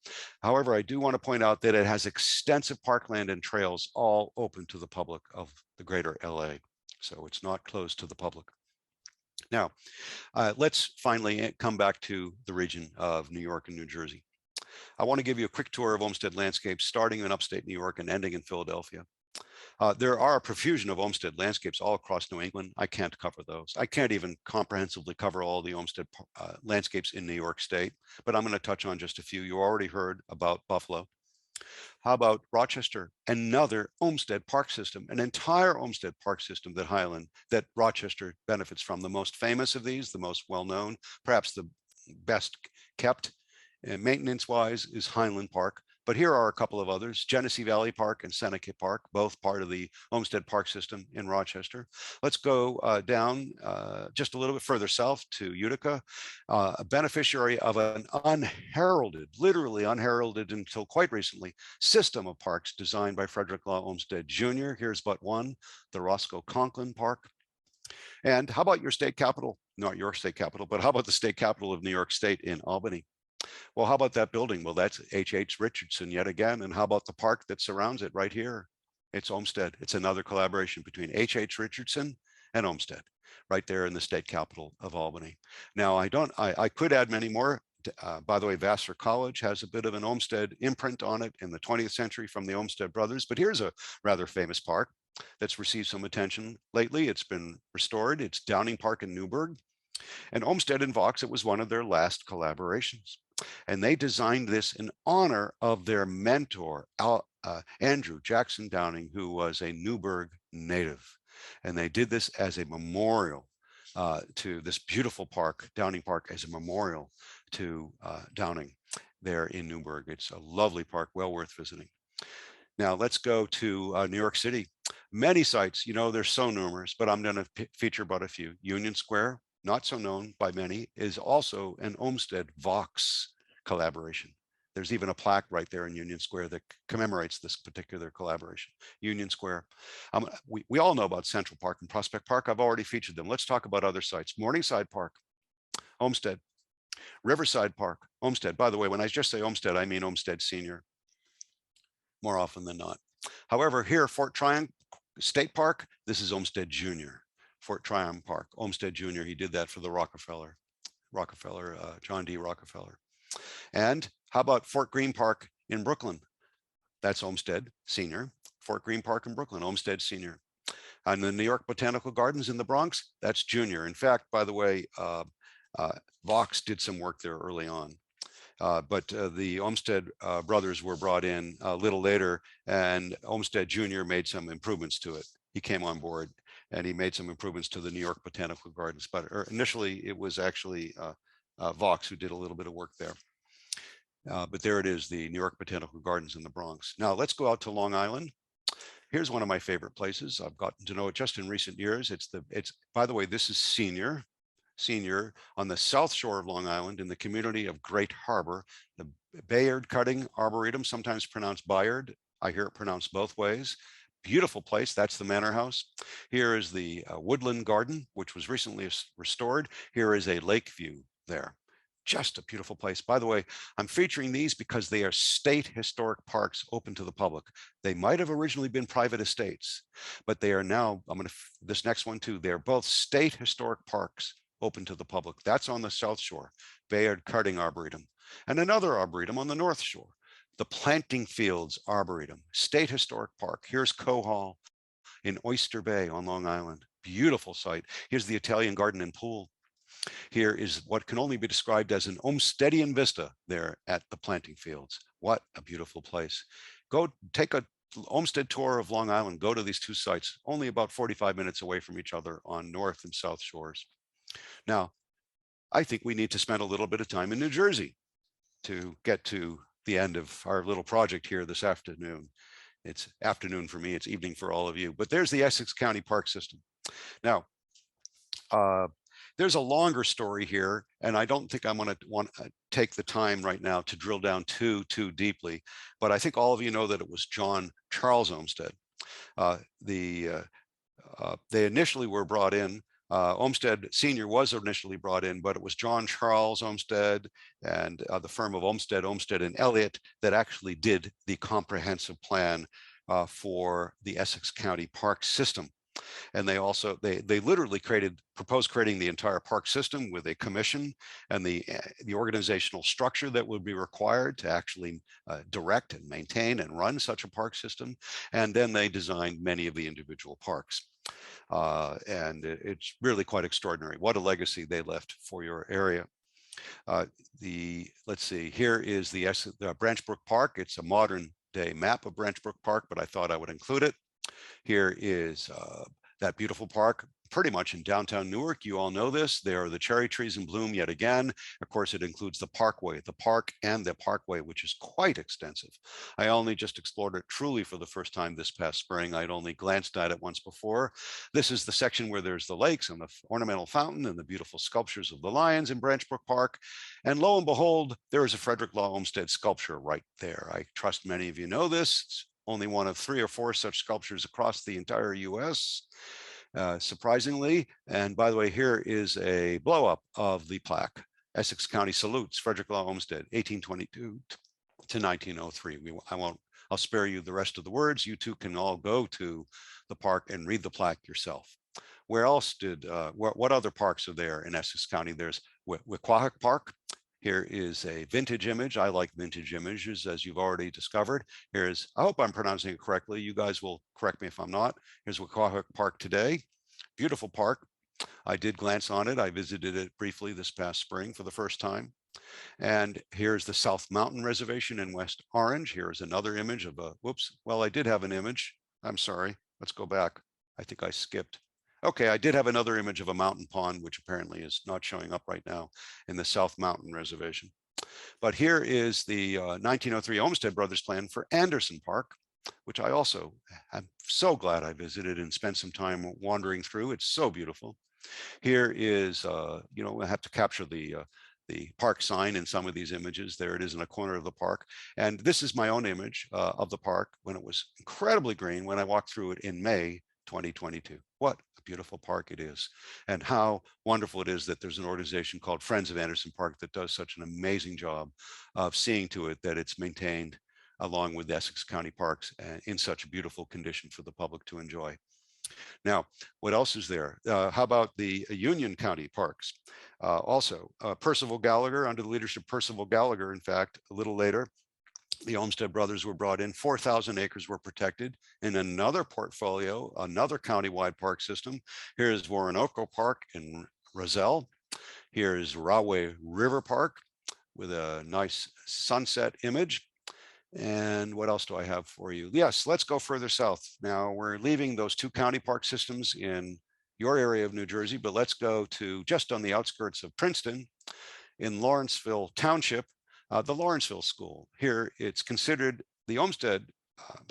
However, I do want to point out that it has extensive parkland and trails all open to the public of the greater LA. So it's not closed to the public. Now, let's finally come back to the region of New York and New Jersey. I want to give you a quick tour of Olmsted landscapes, starting in upstate New York and ending in Philadelphia. There are a profusion of Olmsted landscapes all across New England. I can't cover those. I can't even comprehensively cover all the Olmsted landscapes in New York State, but I'm going to touch on just a few. You already heard about Buffalo. How about Rochester? Another Olmsted park system, an entire Olmsted park system that Rochester benefits from. The most famous of these, the most well-known, perhaps the best kept maintenance-wise, is Highland Park. But here are a couple of others: Genesee Valley Park and Seneca Park, both part of the Olmsted Park system in Rochester. Let's go down just a little bit further south to Utica, a beneficiary of an unheralded, literally unheralded until quite recently, system of parks designed by Frederick Law Olmsted Jr. Here's but one, the Roscoe Conklin Park. And how about your state capital? Not your state capital, but how about the state capital of New York State in Albany? Well, how about that building? Well, that's H.H. Richardson yet again. And how about the park that surrounds it right here? It's Olmsted. It's another collaboration between H.H. Richardson and Olmsted, right there in the state capital of Albany. Now, I could add many more. By the way, Vassar College has a bit of an Olmsted imprint on it in the 20th century from the Olmsted brothers. But here's a rather famous park that's received some attention lately. It's been restored. It's Downing Park in Newburgh. And Olmsted and Vaux, it was one of their last collaborations. And they designed this in honor of their mentor, Andrew Jackson Downing, who was a Newburgh native. And they did this as a memorial to this beautiful park, Downing Park, as a memorial to Downing there in Newburgh. It's a lovely park, well worth visiting. Now let's go to New York City. Many sites, you know, they're so numerous, but I'm going to feature but a few. Union Square, not so known by many, is also an Olmsted Vaux collaboration. There's even a plaque right there in Union Square that commemorates this particular collaboration. Union Square. We all know about Central Park and Prospect Park. I've already featured them. Let's talk about other sites. Morningside Park, Olmsted. Riverside Park, Olmsted. By the way, when I just say Olmsted, I mean Olmsted Sr. more often than not. However, here, Fort Tryon State Park, this is Olmsted Jr. Fort Tryon Park, Olmsted Jr. He did that for the Rockefeller, John D. Rockefeller. And how about Fort Greene Park in Brooklyn? That's Olmsted Sr. Fort Greene Park in Brooklyn, Olmsted Sr. And the New York Botanical Gardens in the Bronx, that's Jr. In fact, by the way, Vaux did some work there early on. But the Olmsted brothers were brought in a little later, and Olmsted Jr. made some improvements to it. He came on board and he made some improvements to the New York Botanical Gardens. But initially, it was actually Vaux who did a little bit of work there. But there it is, the New York Botanical Gardens in the Bronx. Now let's go out to Long Island. Here's one of my favorite places. I've gotten to know it just in recent years. By the way, this is Senior on the south shore of Long Island in the community of Great Harbor, the Bayard Cutting Arboretum, sometimes pronounced Bayard. I hear it pronounced both ways. Beautiful place. That's the Manor House. Here is the Woodland Garden, which was recently restored. Here is a lake view there. Just a beautiful place. By the way, I'm featuring these because they are state historic parks open to the public. They might have originally been private estates, but they are now, this next one too, they're both state historic parks open to the public. That's on the south shore, Bayard Cutting Arboretum, and another arboretum on the north shore, the Planting Fields Arboretum, State Historic Park. Here's Coe Hall in Oyster Bay on Long Island. Beautiful site. Here's the Italian Garden and Pool. Here is what can only be described as an Olmstedian vista there at the Planting Fields. What a beautiful place. Go take a Olmsted tour of Long Island. Go to these two sites, only about 45 minutes away from each other on north and south shores. Now, I think we need to spend a little bit of time in New Jersey to get to the end of our little project here this afternoon. It's afternoon for me, it's evening for all of you, but there's the Essex County Park System. Now, there's a longer story here, and I don't think I'm going to want to take the time right now to drill down too deeply, but I think all of you know that it was John Charles Olmsted. They initially were brought in Olmsted Sr. was initially brought in, but it was John Charles Olmsted and the firm of Olmsted, and Elliott that actually did the comprehensive plan for the Essex County Park system. And they also, they literally proposed creating the entire park system with a commission and the organizational structure that would be required to actually direct and maintain and run such a park system. And then they designed many of the individual parks. And it's really quite extraordinary. What a legacy they left for your area. Let's see, here is the Branchbrook Park. It's a modern day map of Branchbrook Park, but I thought I would include it. Here is that beautiful park, pretty much in downtown Newark. You all know this. There are the cherry trees in bloom yet again. Of course, it includes the parkway, the park and the parkway, which is quite extensive. I only just explored it truly for the first time this past spring. I'd only glanced at it once before. This is the section where there's the lakes and the ornamental fountain and the beautiful sculptures of the lions in Branchbrook Park. And lo and behold, there is a Frederick Law Olmsted sculpture right there. I trust many of you know this. It's only one of 3 or 4 such sculptures across the entire US. Surprisingly. And by the way, here is a blow up of the plaque. Essex County salutes Frederick Law Olmsted, 1822 to 1903. I'll spare you the rest of the words. You two can all go to the park and read the plaque yourself. Where else what other parks are there in Essex County? There's Wequahic Park. Here is a vintage image. I like vintage images, as you've already discovered. Here's, I hope I'm pronouncing it correctly. You guys will correct me if I'm not. Here's Wequahic Park today. Beautiful park. I did glance on it. I visited it briefly this past spring for the first time. And here's the South Mountain Reservation in West Orange. Here's another image of a, whoops. Well, I did have an image. I'm sorry. Let's go back. I think I skipped. Okay, I did have another image of a mountain pond, which apparently is not showing up right now in the South Mountain Reservation. But here is the 1903 Olmsted Brothers plan for Anderson Park, which I also am so glad I visited and spent some time wandering through. It's so beautiful. Here is, you know, I have to capture the park sign in some of these images. There it is in a corner of the park. And this is my own image of the park when it was incredibly green when I walked through it in May 2022. What a beautiful park it is. And how wonderful it is that there's an organization called Friends of Anderson Park that does such an amazing job of seeing to it that it's maintained along with Essex County Parks in such a beautiful condition for the public to enjoy. Now, what else is there? How about the Union County Parks? Also, Percival Gallagher, under the leadership of Percival Gallagher, in fact, a little later, the Olmsted brothers were brought in, 4,000 acres were protected in another portfolio, another countywide park system. Here's Warrenoco Park in Roselle. Here's Rahway River Park with a nice sunset image. And what else do I have for you? Yes, let's go further south. Now we're leaving those 2 county park systems in your area of New Jersey, but let's go to just on the outskirts of Princeton in Lawrenceville Township, the Lawrenceville School. Here it's considered the Olmsted,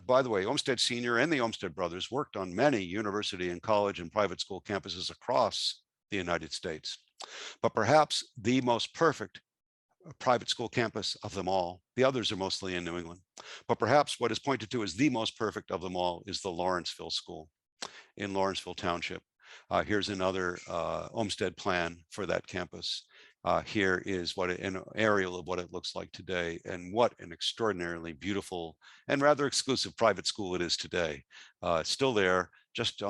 by the way, Olmsted Sr. and the Olmsted brothers worked on many university and college and private school campuses across the United States. But perhaps the most perfect private school campus of them all. The others are mostly in New England. But perhaps what is pointed to as the most perfect of them all is the Lawrenceville School in Lawrenceville Township. Here's another Olmsted plan for that campus. Here is an aerial of what it looks like today, and what an extraordinarily beautiful and rather exclusive private school it is today. It's still there, just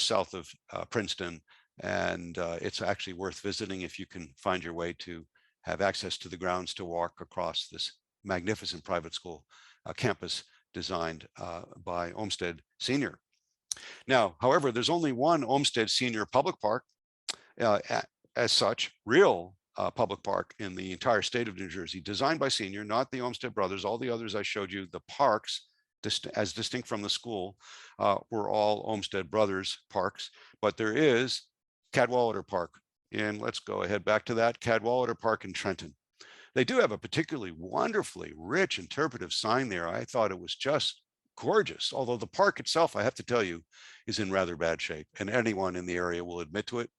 south of Princeton, and it's actually worth visiting if you can find your way to have access to the grounds to walk across this magnificent private school campus designed by Olmsted Sr. Now, however, there's only one Olmsted Sr. public park as such, real public park in the entire state of New Jersey, designed by Sr., not the Olmsted brothers. All the others I showed you, the parks, as distinct from the school, were all Olmsted brothers parks, but there is Cadwallader Park. And let's go ahead back to that, Cadwallader Park in Trenton. They do have a particularly wonderfully rich interpretive sign there. I thought it was just gorgeous, although the park itself, I have to tell you, is in rather bad shape, and anyone in the area will admit to it.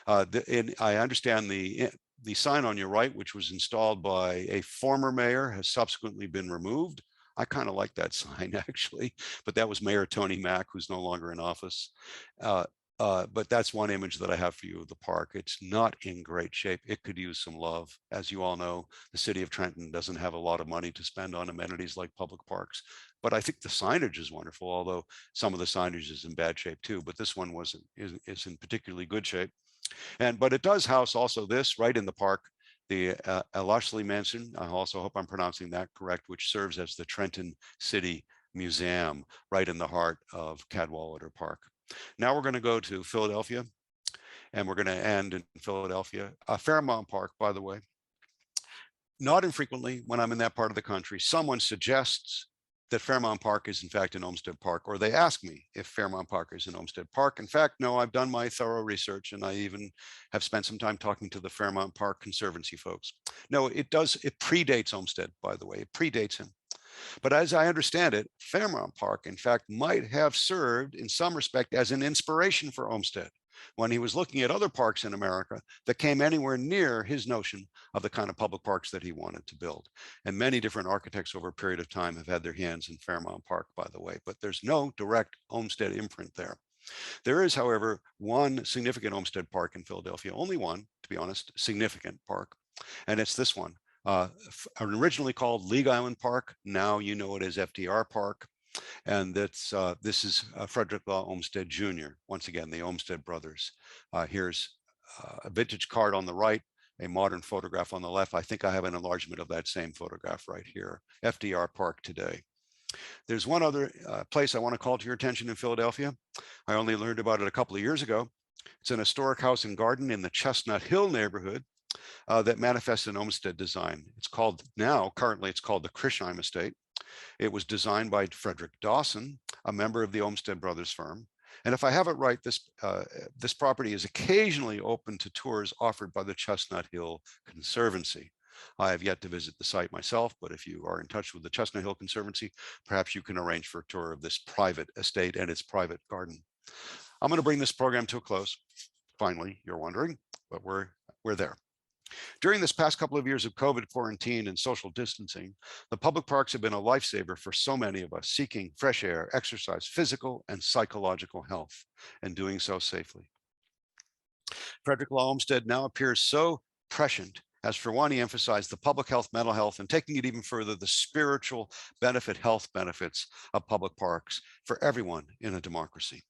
I understand the sign on your right, which was installed by a former mayor, has subsequently been removed. I kind of like that sign, actually, but that was Mayor Tony Mack, who's no longer in office. But that's one image that I have for you of the park. It's not in great shape. It could use some love. As you all know, the city of Trenton doesn't have a lot of money to spend on amenities like public parks. But I think the signage is wonderful, although some of the signage is in bad shape too. But this one is in particularly good shape. But it does house also this right in the park, the Lashley Mansion. I also hope I'm pronouncing that correct, which serves as the Trenton City Museum right in the heart of Cadwallader Park. Now we're going to go to Philadelphia, and we're going to end in Philadelphia. Fairmount Park, by the way. Not infrequently when I'm in that part of the country, someone suggests that Fairmount Park is in fact an Olmsted Park, or they ask me if Fairmount Park is an Olmsted Park. In fact, no, I've done my thorough research, and I even have spent some time talking to the Fairmount Park Conservancy folks. No, it predates Olmsted, by the way, it predates him. But as I understand it, Fairmount Park, in fact, might have served in some respect as an inspiration for Olmsted when he was looking at other parks in America that came anywhere near his notion of the kind of public parks that he wanted to build. And many different architects over a period of time have had their hands in Fairmount Park, by the way, but there's no direct Olmsted imprint there. There is, however, one significant Olmsted Park in Philadelphia, only one, to be honest, significant park, and it's this one. Originally called League Island Park, now you know it as FDR Park. And this is Frederick Law Olmsted Jr. Once again, the Olmsted brothers. Here's a vintage card on the right, a modern photograph on the left. I think I have an enlargement of that same photograph right here, FDR Park today. There's one other place I want to call to your attention in Philadelphia. I only learned about it a couple of years ago. It's an historic house and garden in the Chestnut Hill neighborhood that manifests an Olmsted design. It's called currently it's called the Krisheim Estate. It was designed by Frederick Dawson, a member of the Olmsted Brothers firm. And if I have it right, this property is occasionally open to tours offered by the Chestnut Hill Conservancy. I have yet to visit the site myself, but if you are in touch with the Chestnut Hill Conservancy, perhaps you can arrange for a tour of this private estate and its private garden. I'm going to bring this program to a close. Finally, you're wondering, but we're there. During this past couple of years of COVID quarantine and social distancing, the public parks have been a lifesaver for so many of us seeking fresh air, exercise, physical and psychological health, and doing so safely. Frederick Law Olmsted now appears so prescient as, for one, he emphasized the public health, mental health, and taking it even further, the spiritual health benefits of public parks for everyone in a democracy.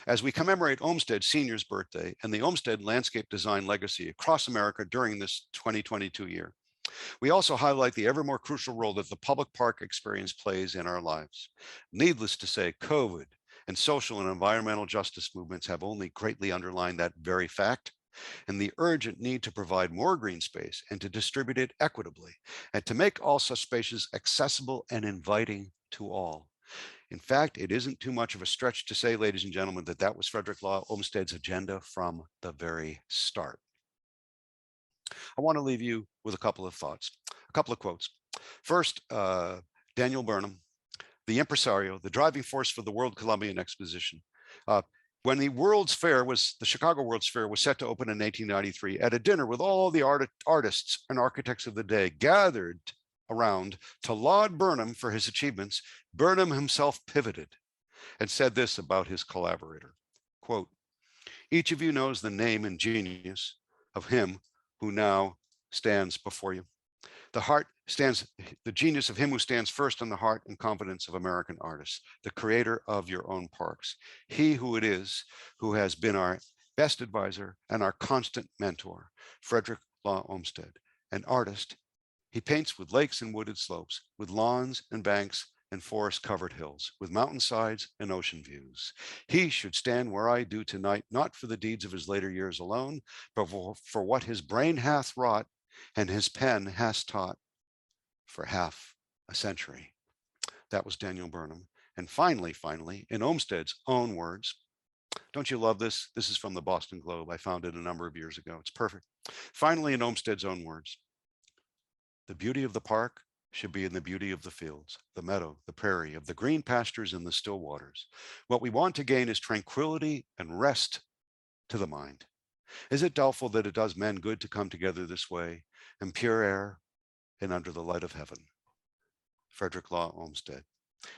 As we commemorate Olmsted Sr.'s birthday and the Olmsted landscape design legacy across America during this 2022 year, we also highlight the ever more crucial role that the public park experience plays in our lives. Needless to say, COVID and social and environmental justice movements have only greatly underlined that very fact, and the urgent need to provide more green space and to distribute it equitably, and to make all such spaces accessible and inviting to all. In fact, it isn't too much of a stretch to say, ladies and gentlemen, that that was Frederick Law Olmsted's agenda from the very start. I want to leave you with a couple of thoughts, a couple of quotes. First, Daniel Burnham, the impresario, the driving force for the World Columbian Exposition. When the Chicago World's Fair was set to open in 1893, at a dinner with all the artists and architects of the day gathered around to laud Burnham for his achievements, Burnham himself pivoted and said this about his collaborator, quote, "Each of you knows the name and genius of him who now stands before you. The genius of him who stands first in the heart and confidence of American artists, the creator of your own parks. He who it is who has been our best advisor and our constant mentor, Frederick Law Olmsted, an artist. He paints with lakes and wooded slopes, with lawns and banks and forest-covered hills, with mountainsides and ocean views. He should stand where I do tonight, not for the deeds of his later years alone, but for what his brain hath wrought and his pen has taught for half a century." That was Daniel Burnham. And finally, in Olmsted's own words, don't you love this? This is from the Boston Globe. I found it a number of years ago. It's perfect. Finally, in Olmsted's own words, "The beauty of the park should be in the beauty of the fields, the meadow, the prairie, of the green pastures and the still waters. What we want to gain is tranquility and rest to the mind. Is it doubtful that it does men good to come together this way, in pure air and under the light of heaven?" Frederick Law Olmsted.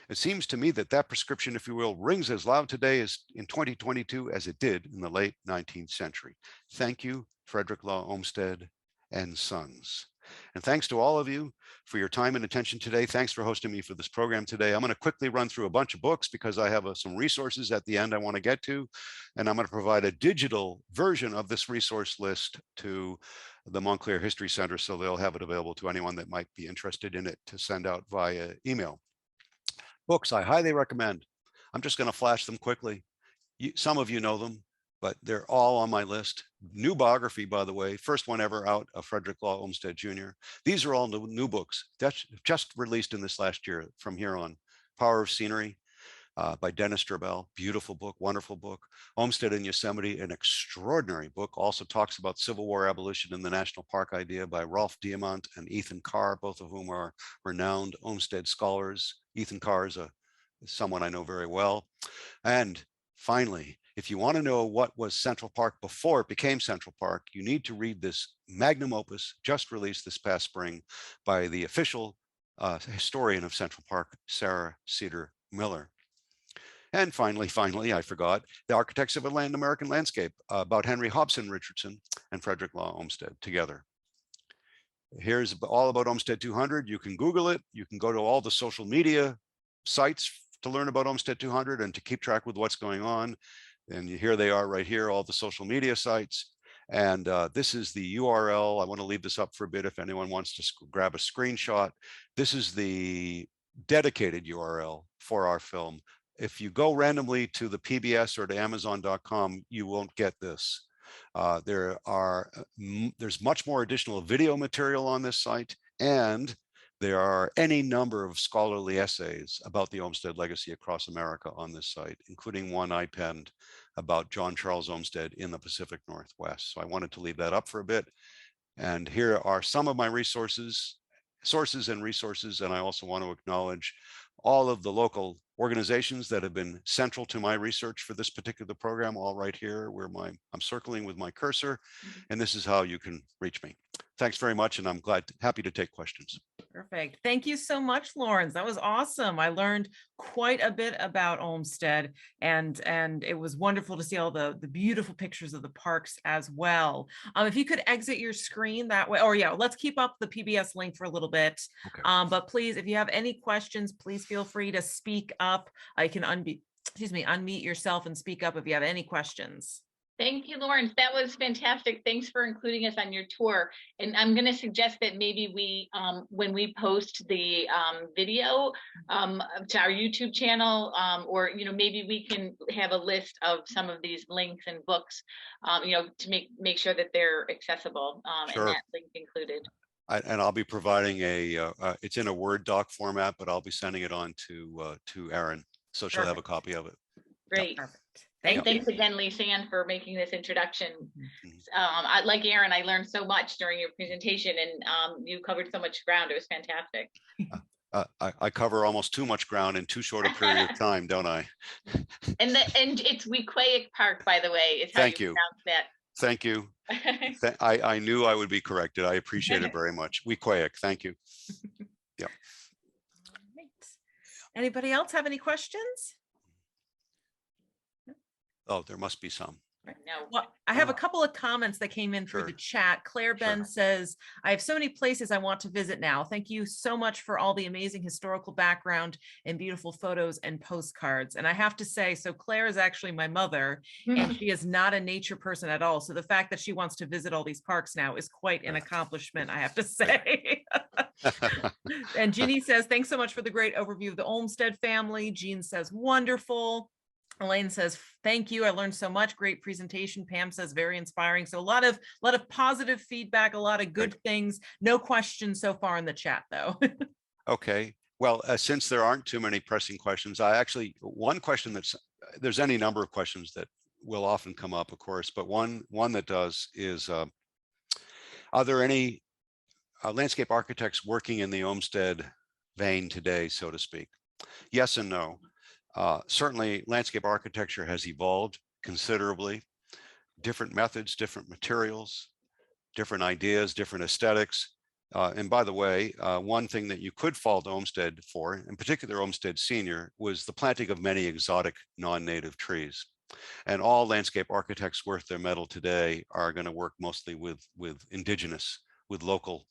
It seems to me that that prescription, if you will, rings as loud today as in 2022 as it did in the late 19th century. Thank you, Frederick Law Olmsted and Sons. And thanks to all of you for your time and attention today. Thanks for hosting me for this program today. I'm going to quickly run through a bunch of books because I have some resources at the end I want to get to. And I'm going to provide a digital version of this resource list to the Montclair History Center, so they'll have it available to anyone that might be interested in it to send out via email. Books I highly recommend. I'm just going to flash them quickly. Some of you know them, but they're all on my list. New biography, by the way, first one ever out of Frederick Law Olmsted Jr. These are all new books that's just released in this last year from here on. Power of Scenery by Dennis Durbell, beautiful book, wonderful book. Olmsted in Yosemite, an extraordinary book, also talks about Civil War abolition and the national park idea by Rolf Diamant and Ethan Carr, both of whom are renowned Olmsted scholars. Ethan Carr is someone I know very well. And finally, if you want to know what was Central Park before it became Central Park, you need to read this magnum opus just released this past spring by the official historian of Central Park, Sarah Cedar Miller. And finally, I forgot, The Architects of a American Landscape about Henry Hobson Richardson and Frederick Law Olmsted together. Here's all about Olmsted 200. You can Google it. You can go to all the social media sites to learn about Olmsted 200 and to keep track with what's going on. And here they are right here, all the social media sites. And this is the URL. I want to leave this up for a bit if anyone wants to grab a screenshot. This is the dedicated URL for our film. If you go randomly to the PBS or to Amazon.com, you won't get this. There's much more additional video material on this site, and there are any number of scholarly essays about the Olmsted legacy across America on this site, including one I penned about John Charles Olmsted in the Pacific Northwest. So I wanted to leave that up for a bit. And here are some of my sources and resources. And I also want to acknowledge all of the local organizations that have been central to my research for this particular program, all right here where I'm circling with my cursor. And this is how you can reach me. Thanks very much. And I'm happy to take questions. Perfect. Thank you so much, Laurence. That was awesome. I learned quite a bit about Olmsted, and it was wonderful to see all the beautiful pictures of the parks as well. If you could exit your screen that way, or yeah, let's keep up the PBS link for a little bit. Okay. But please, if you have any questions, please feel free to speak up. I can unmute yourself and speak up if you have any questions. Thank you, Laurence. That was fantastic. Thanks for including us on your tour. And I'm going to suggest that maybe we, when we post the video to our YouTube channel, or maybe we can have a list of some of these links and books, to make sure that they're accessible, Sure. and that link included. And I'll be providing it's in a Word doc format, but I'll be sending it on to Erin, so she'll have a copy of it. Great. Perfect. And thanks again, Lisanne, for making this introduction. Like Aaron, I learned so much during your presentation, and you covered so much ground. It was fantastic. I cover almost too much ground in too short a period of time, don't I? And it's Wequahic Park, by the way, is how Thank you pronounce that. Thank you. I knew I would be corrected. I appreciate it very much. Wequahic, thank you. Yep. Right. Anybody else have any questions? Oh, there must be some. No. Well, I have a couple of comments that came in through the chat. Claire Ben says, I have so many places I want to visit now. Thank you so much for all the amazing historical background and beautiful photos and postcards. And I have to say, so Claire is actually my mother, and she is not a nature person at all. So the fact that she wants to visit all these parks now is quite an accomplishment, I have to say. And Ginny says, thanks so much for the great overview of the Olmsted family. Jean says, wonderful. Elaine says, thank you. I learned so much. Great presentation. Pam says, very inspiring. So a lot of positive feedback, a lot of good things. No questions so far in the chat, though. Okay. Well, since there aren't too many pressing questions, one question there's any number of questions that will often come up, of course, but one that does is, are there any landscape architects working in the Olmsted vein today, so to speak? Yes and no. Certainly, landscape architecture has evolved considerably. Different methods, different materials, different ideas, different aesthetics. And by the way, one thing that you could fault Olmsted for, in particular Olmsted Sr., was the planting of many exotic non-native trees. And all landscape architects worth their mettle today are going to work mostly with indigenous, with local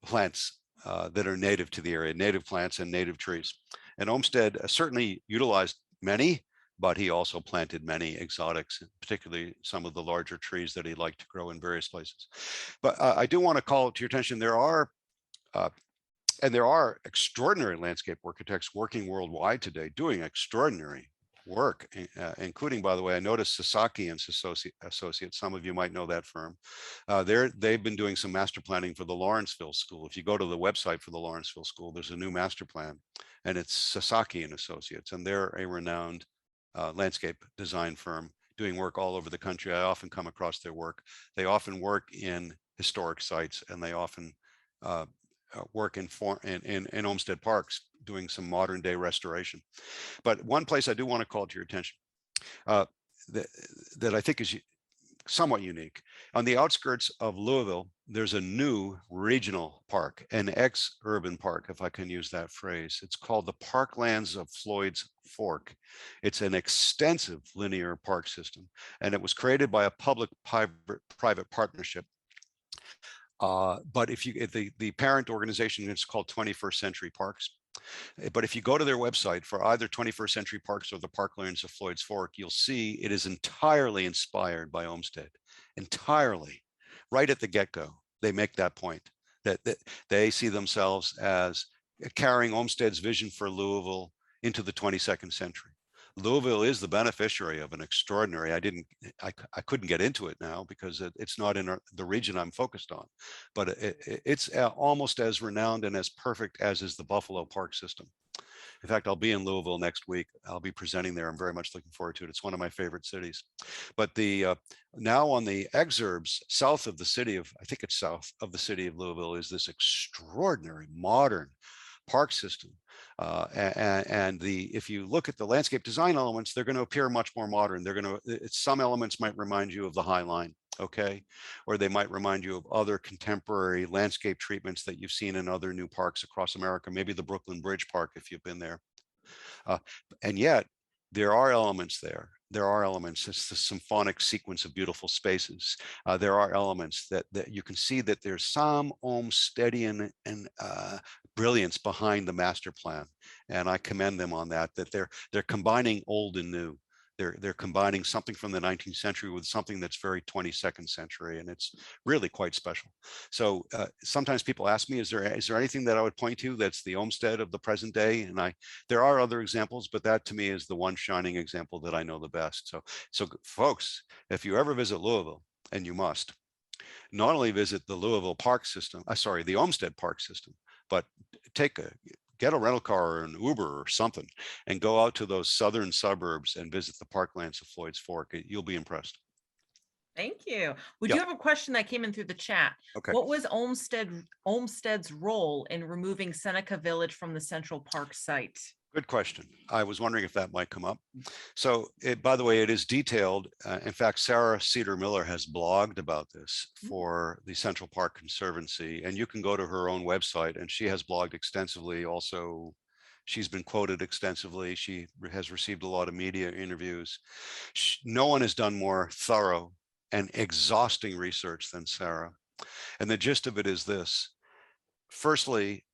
plants that are native to the area, native plants and native trees. And Olmsted certainly utilized many, but he also planted many exotics, particularly some of the larger trees that he liked to grow in various places. But I do want to call to your attention, there are extraordinary landscape architects working worldwide today, doing extraordinary work, including, by the way, I noticed Sasaki and Associates. Some of you might know that firm. They've been doing some master planning for the Lawrenceville School. If you go to the website for the Lawrenceville School, there's a new master plan, and it's Sasaki and Associates, and they're a renowned landscape design firm doing work all over the country. I often come across their work. They often work in historic sites, and they often work in Olmsted parks, doing some modern day restoration. But one place I do want to call to your attention that I think is somewhat unique. On the outskirts of Louisville, there's a new regional park, an ex-urban park, if I can use that phrase. It's called the Parklands of Floyd's Fork. It's an extensive linear park system, and it was created by a public-private partnership. But if the parent organization is called 21st Century Parks. But if you go to their website for either 21st Century Parks or the Parklands of Floyd's Fork, you'll see it is entirely inspired by Olmsted, entirely. Right at the get-go, they make that point, that they see themselves as carrying Olmsted's vision for Louisville into the 22nd century. Louisville is the beneficiary of an extraordinary, I couldn't get into it now because it's not in the region I'm focused on, but it's almost as renowned and as perfect as is the Buffalo Park system. In fact, I'll be in Louisville next week. I'll be presenting there. I'm very much looking forward to it. It's one of my favorite cities. But now on the exurbs south of the city of, I think it's south of the city of Louisville, is this extraordinary modern park system. If you look at the landscape design elements, they're going to appear much more modern. Some elements might remind you of the High Line, okay? Or they might remind you of other contemporary landscape treatments that you've seen in other new parks across America, maybe the Brooklyn Bridge Park, if you've been there. And yet, there are elements there. There are elements. It's the symphonic sequence of beautiful spaces. There are elements that you can see that there's some Olmstedian and brilliance behind the master plan, and I commend them on that. That they're combining old and new. They're combining something from the 19th century with something that's very 22nd century, and it's really quite special. So sometimes people ask me, is there anything that I would point to that's the Olmsted of the present day? And there are other examples, but that to me is the one shining example that I know the best. So folks, if you ever visit Louisville, and you must, not only visit the Louisville Park system, the Olmsted Park system, but get a rental car or an Uber or something and go out to those southern suburbs and visit the Parklands of Floyd's Fork. You'll be impressed. Thank you. We do have a question that came in through the chat. Okay. What was Olmsted's role in removing Seneca Village from the Central Park site? Good question. I was wondering if that might come up. So, by the way, it is detailed. In fact, Sarah Cedar Miller has blogged about this for the Central Park Conservancy, and you can go to her own website, and she has blogged extensively. Also, she's been quoted extensively. She has received a lot of media interviews. No one has done more thorough and exhausting research than Sarah. And the gist of it is this. Firstly,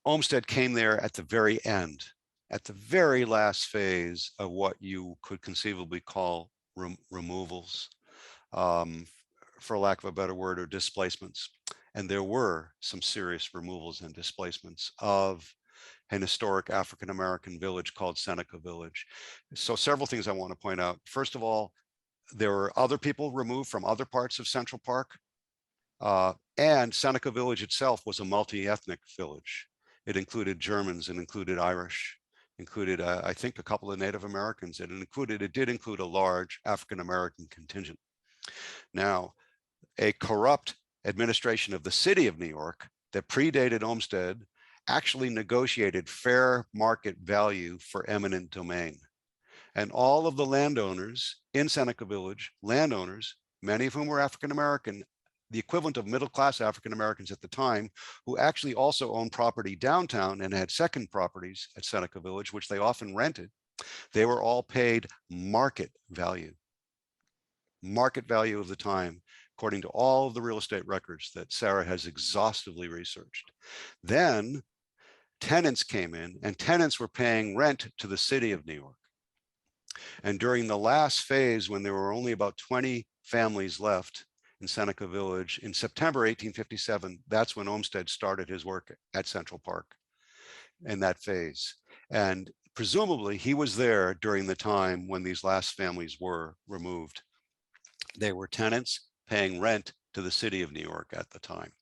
Olmsted came there at the very end, at the very last phase of what you could conceivably call removals, for lack of a better word, or displacements. And there were some serious removals and displacements of an historic African-American village called Seneca Village. So several things I want to point out. First of all, there were other people removed from other parts of Central Park. And Seneca Village itself was a multi-ethnic village. It included Germans, it included Irish, included, I think, a couple of Native Americans. It did include a large African-American contingent. Now, a corrupt administration of the city of New York that predated Olmsted actually negotiated fair market value for eminent domain. And all of the landowners in Seneca Village, landowners, many of whom were African-American, the equivalent of middle-class African Americans at the time, who actually also owned property downtown and had second properties at Seneca Village, which they often rented. They were all paid market value of the time, according to all of the real estate records that Sarah has exhaustively researched. Then tenants came in, and tenants were paying rent to the city of New York. And during the last phase, when there were only about 20 families left in Seneca Village, in September 1857, that's when Olmsted started his work at Central Park in that phase. And presumably he was there during the time when these last families were removed. They were tenants paying rent to the city of New York at the time.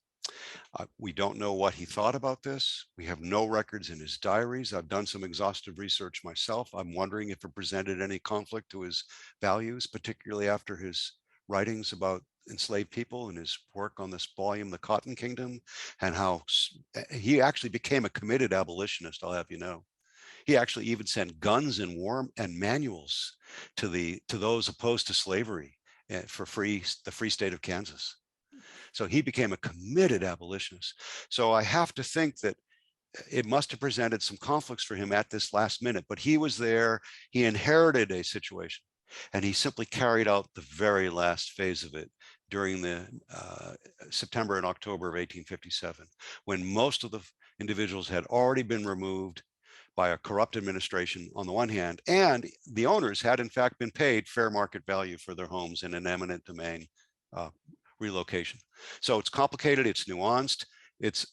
We don't know what he thought about this. We have no records in his diaries. I've done some exhaustive research myself. I'm wondering if it presented any conflict to his values, particularly after his writings about enslaved people and his work on this volume, The Cotton Kingdom, and how he actually became a committed abolitionist, I'll have you know. He actually even sent guns and war and manuals to those opposed to slavery for the free state of Kansas. So he became a committed abolitionist. So I have to think that it must have presented some conflicts for him at this last minute, but he was there, he inherited a situation, and he simply carried out the very last phase of it during the September and October of 1857, when most of the individuals had already been removed by a corrupt administration on the one hand, and the owners had in fact been paid fair market value for their homes in an eminent domain relocation. So it's complicated, it's nuanced, it's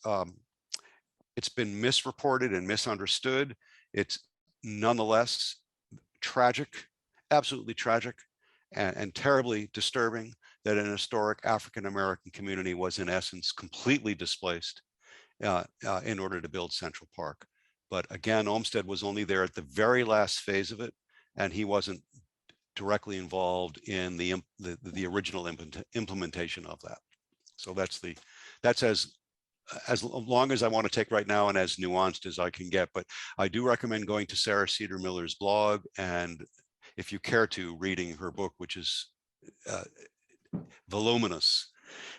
been misreported and misunderstood. It's nonetheless tragic, absolutely tragic, and terribly disturbing that an historic African-American community was in essence completely displaced in order to build Central Park. But again, Olmsted was only there at the very last phase of it, and he wasn't directly involved in the original implementation of that. So that's as long as I want to take right now and as nuanced as I can get. But I do recommend going to Sarah Cedar Miller's blog, and if you care to, reading her book, which is voluminous.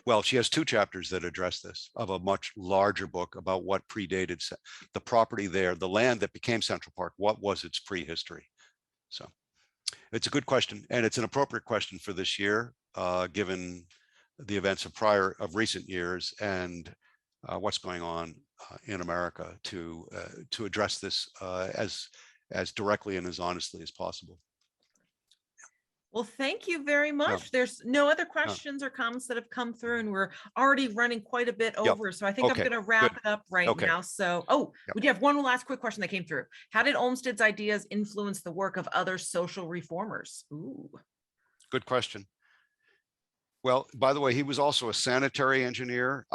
Well, she has 2 chapters that address this, of a much larger book about what predated the property there, the land that became Central Park. What was its prehistory? So it's a good question, and it's an appropriate question for this year, given the events of recent years and what's going on in America, to address this as directly and as honestly as possible. Well, thank you very much. There's no other questions or comments that have come through, and we're already running quite a bit over. So I think I'm going to wrap it up right now. So, we do have one last quick question that came through. How did Olmsted's ideas influence the work of other social reformers? Ooh. Good question. Well, by the way, he was also a sanitary engineer.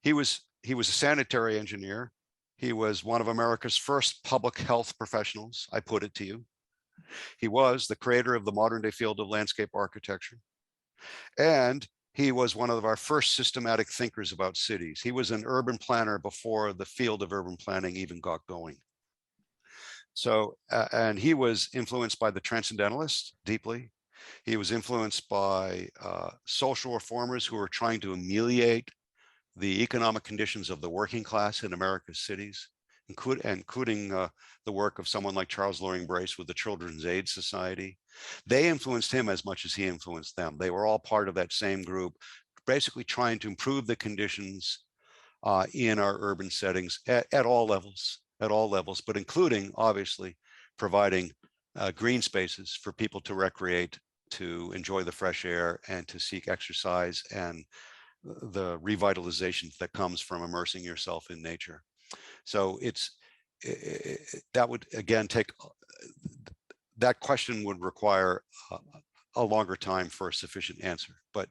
He was a sanitary engineer. He was one of America's first public health professionals, I put it to you. He was the creator of the modern day field of landscape architecture. And he was one of our first systematic thinkers about cities. He was an urban planner before the field of urban planning even got going. So, and he was influenced by the Transcendentalists deeply. He was influenced by social reformers who were trying to ameliorate the economic conditions of the working class in America's cities, including the work of someone like Charles Loring Brace with the Children's Aid Society. They influenced him as much as he influenced them. They were all part of that same group, basically trying to improve the conditions in our urban settings at all levels, but including, obviously, providing green spaces for people to recreate, to enjoy the fresh air, and to seek exercise and the revitalization that comes from immersing yourself in nature. So that would again that question would require a longer time for a sufficient answer, but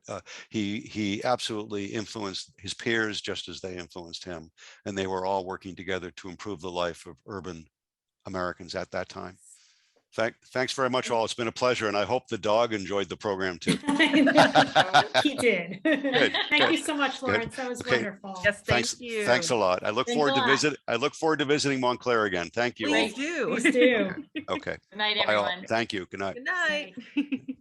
he absolutely influenced his peers just as they influenced him, and they were all working together to improve the life of urban Americans at that time. Thanks very much, all. It's been a pleasure, and I hope the dog enjoyed the program too. He did. Thank you so much, Laurence. That was wonderful. Yes, thank you. Thanks a lot. I look forward to visiting Montclair again. Thank you all. Please do. Please do. Okay. Good night, everyone. Thank you. Good night. Good night.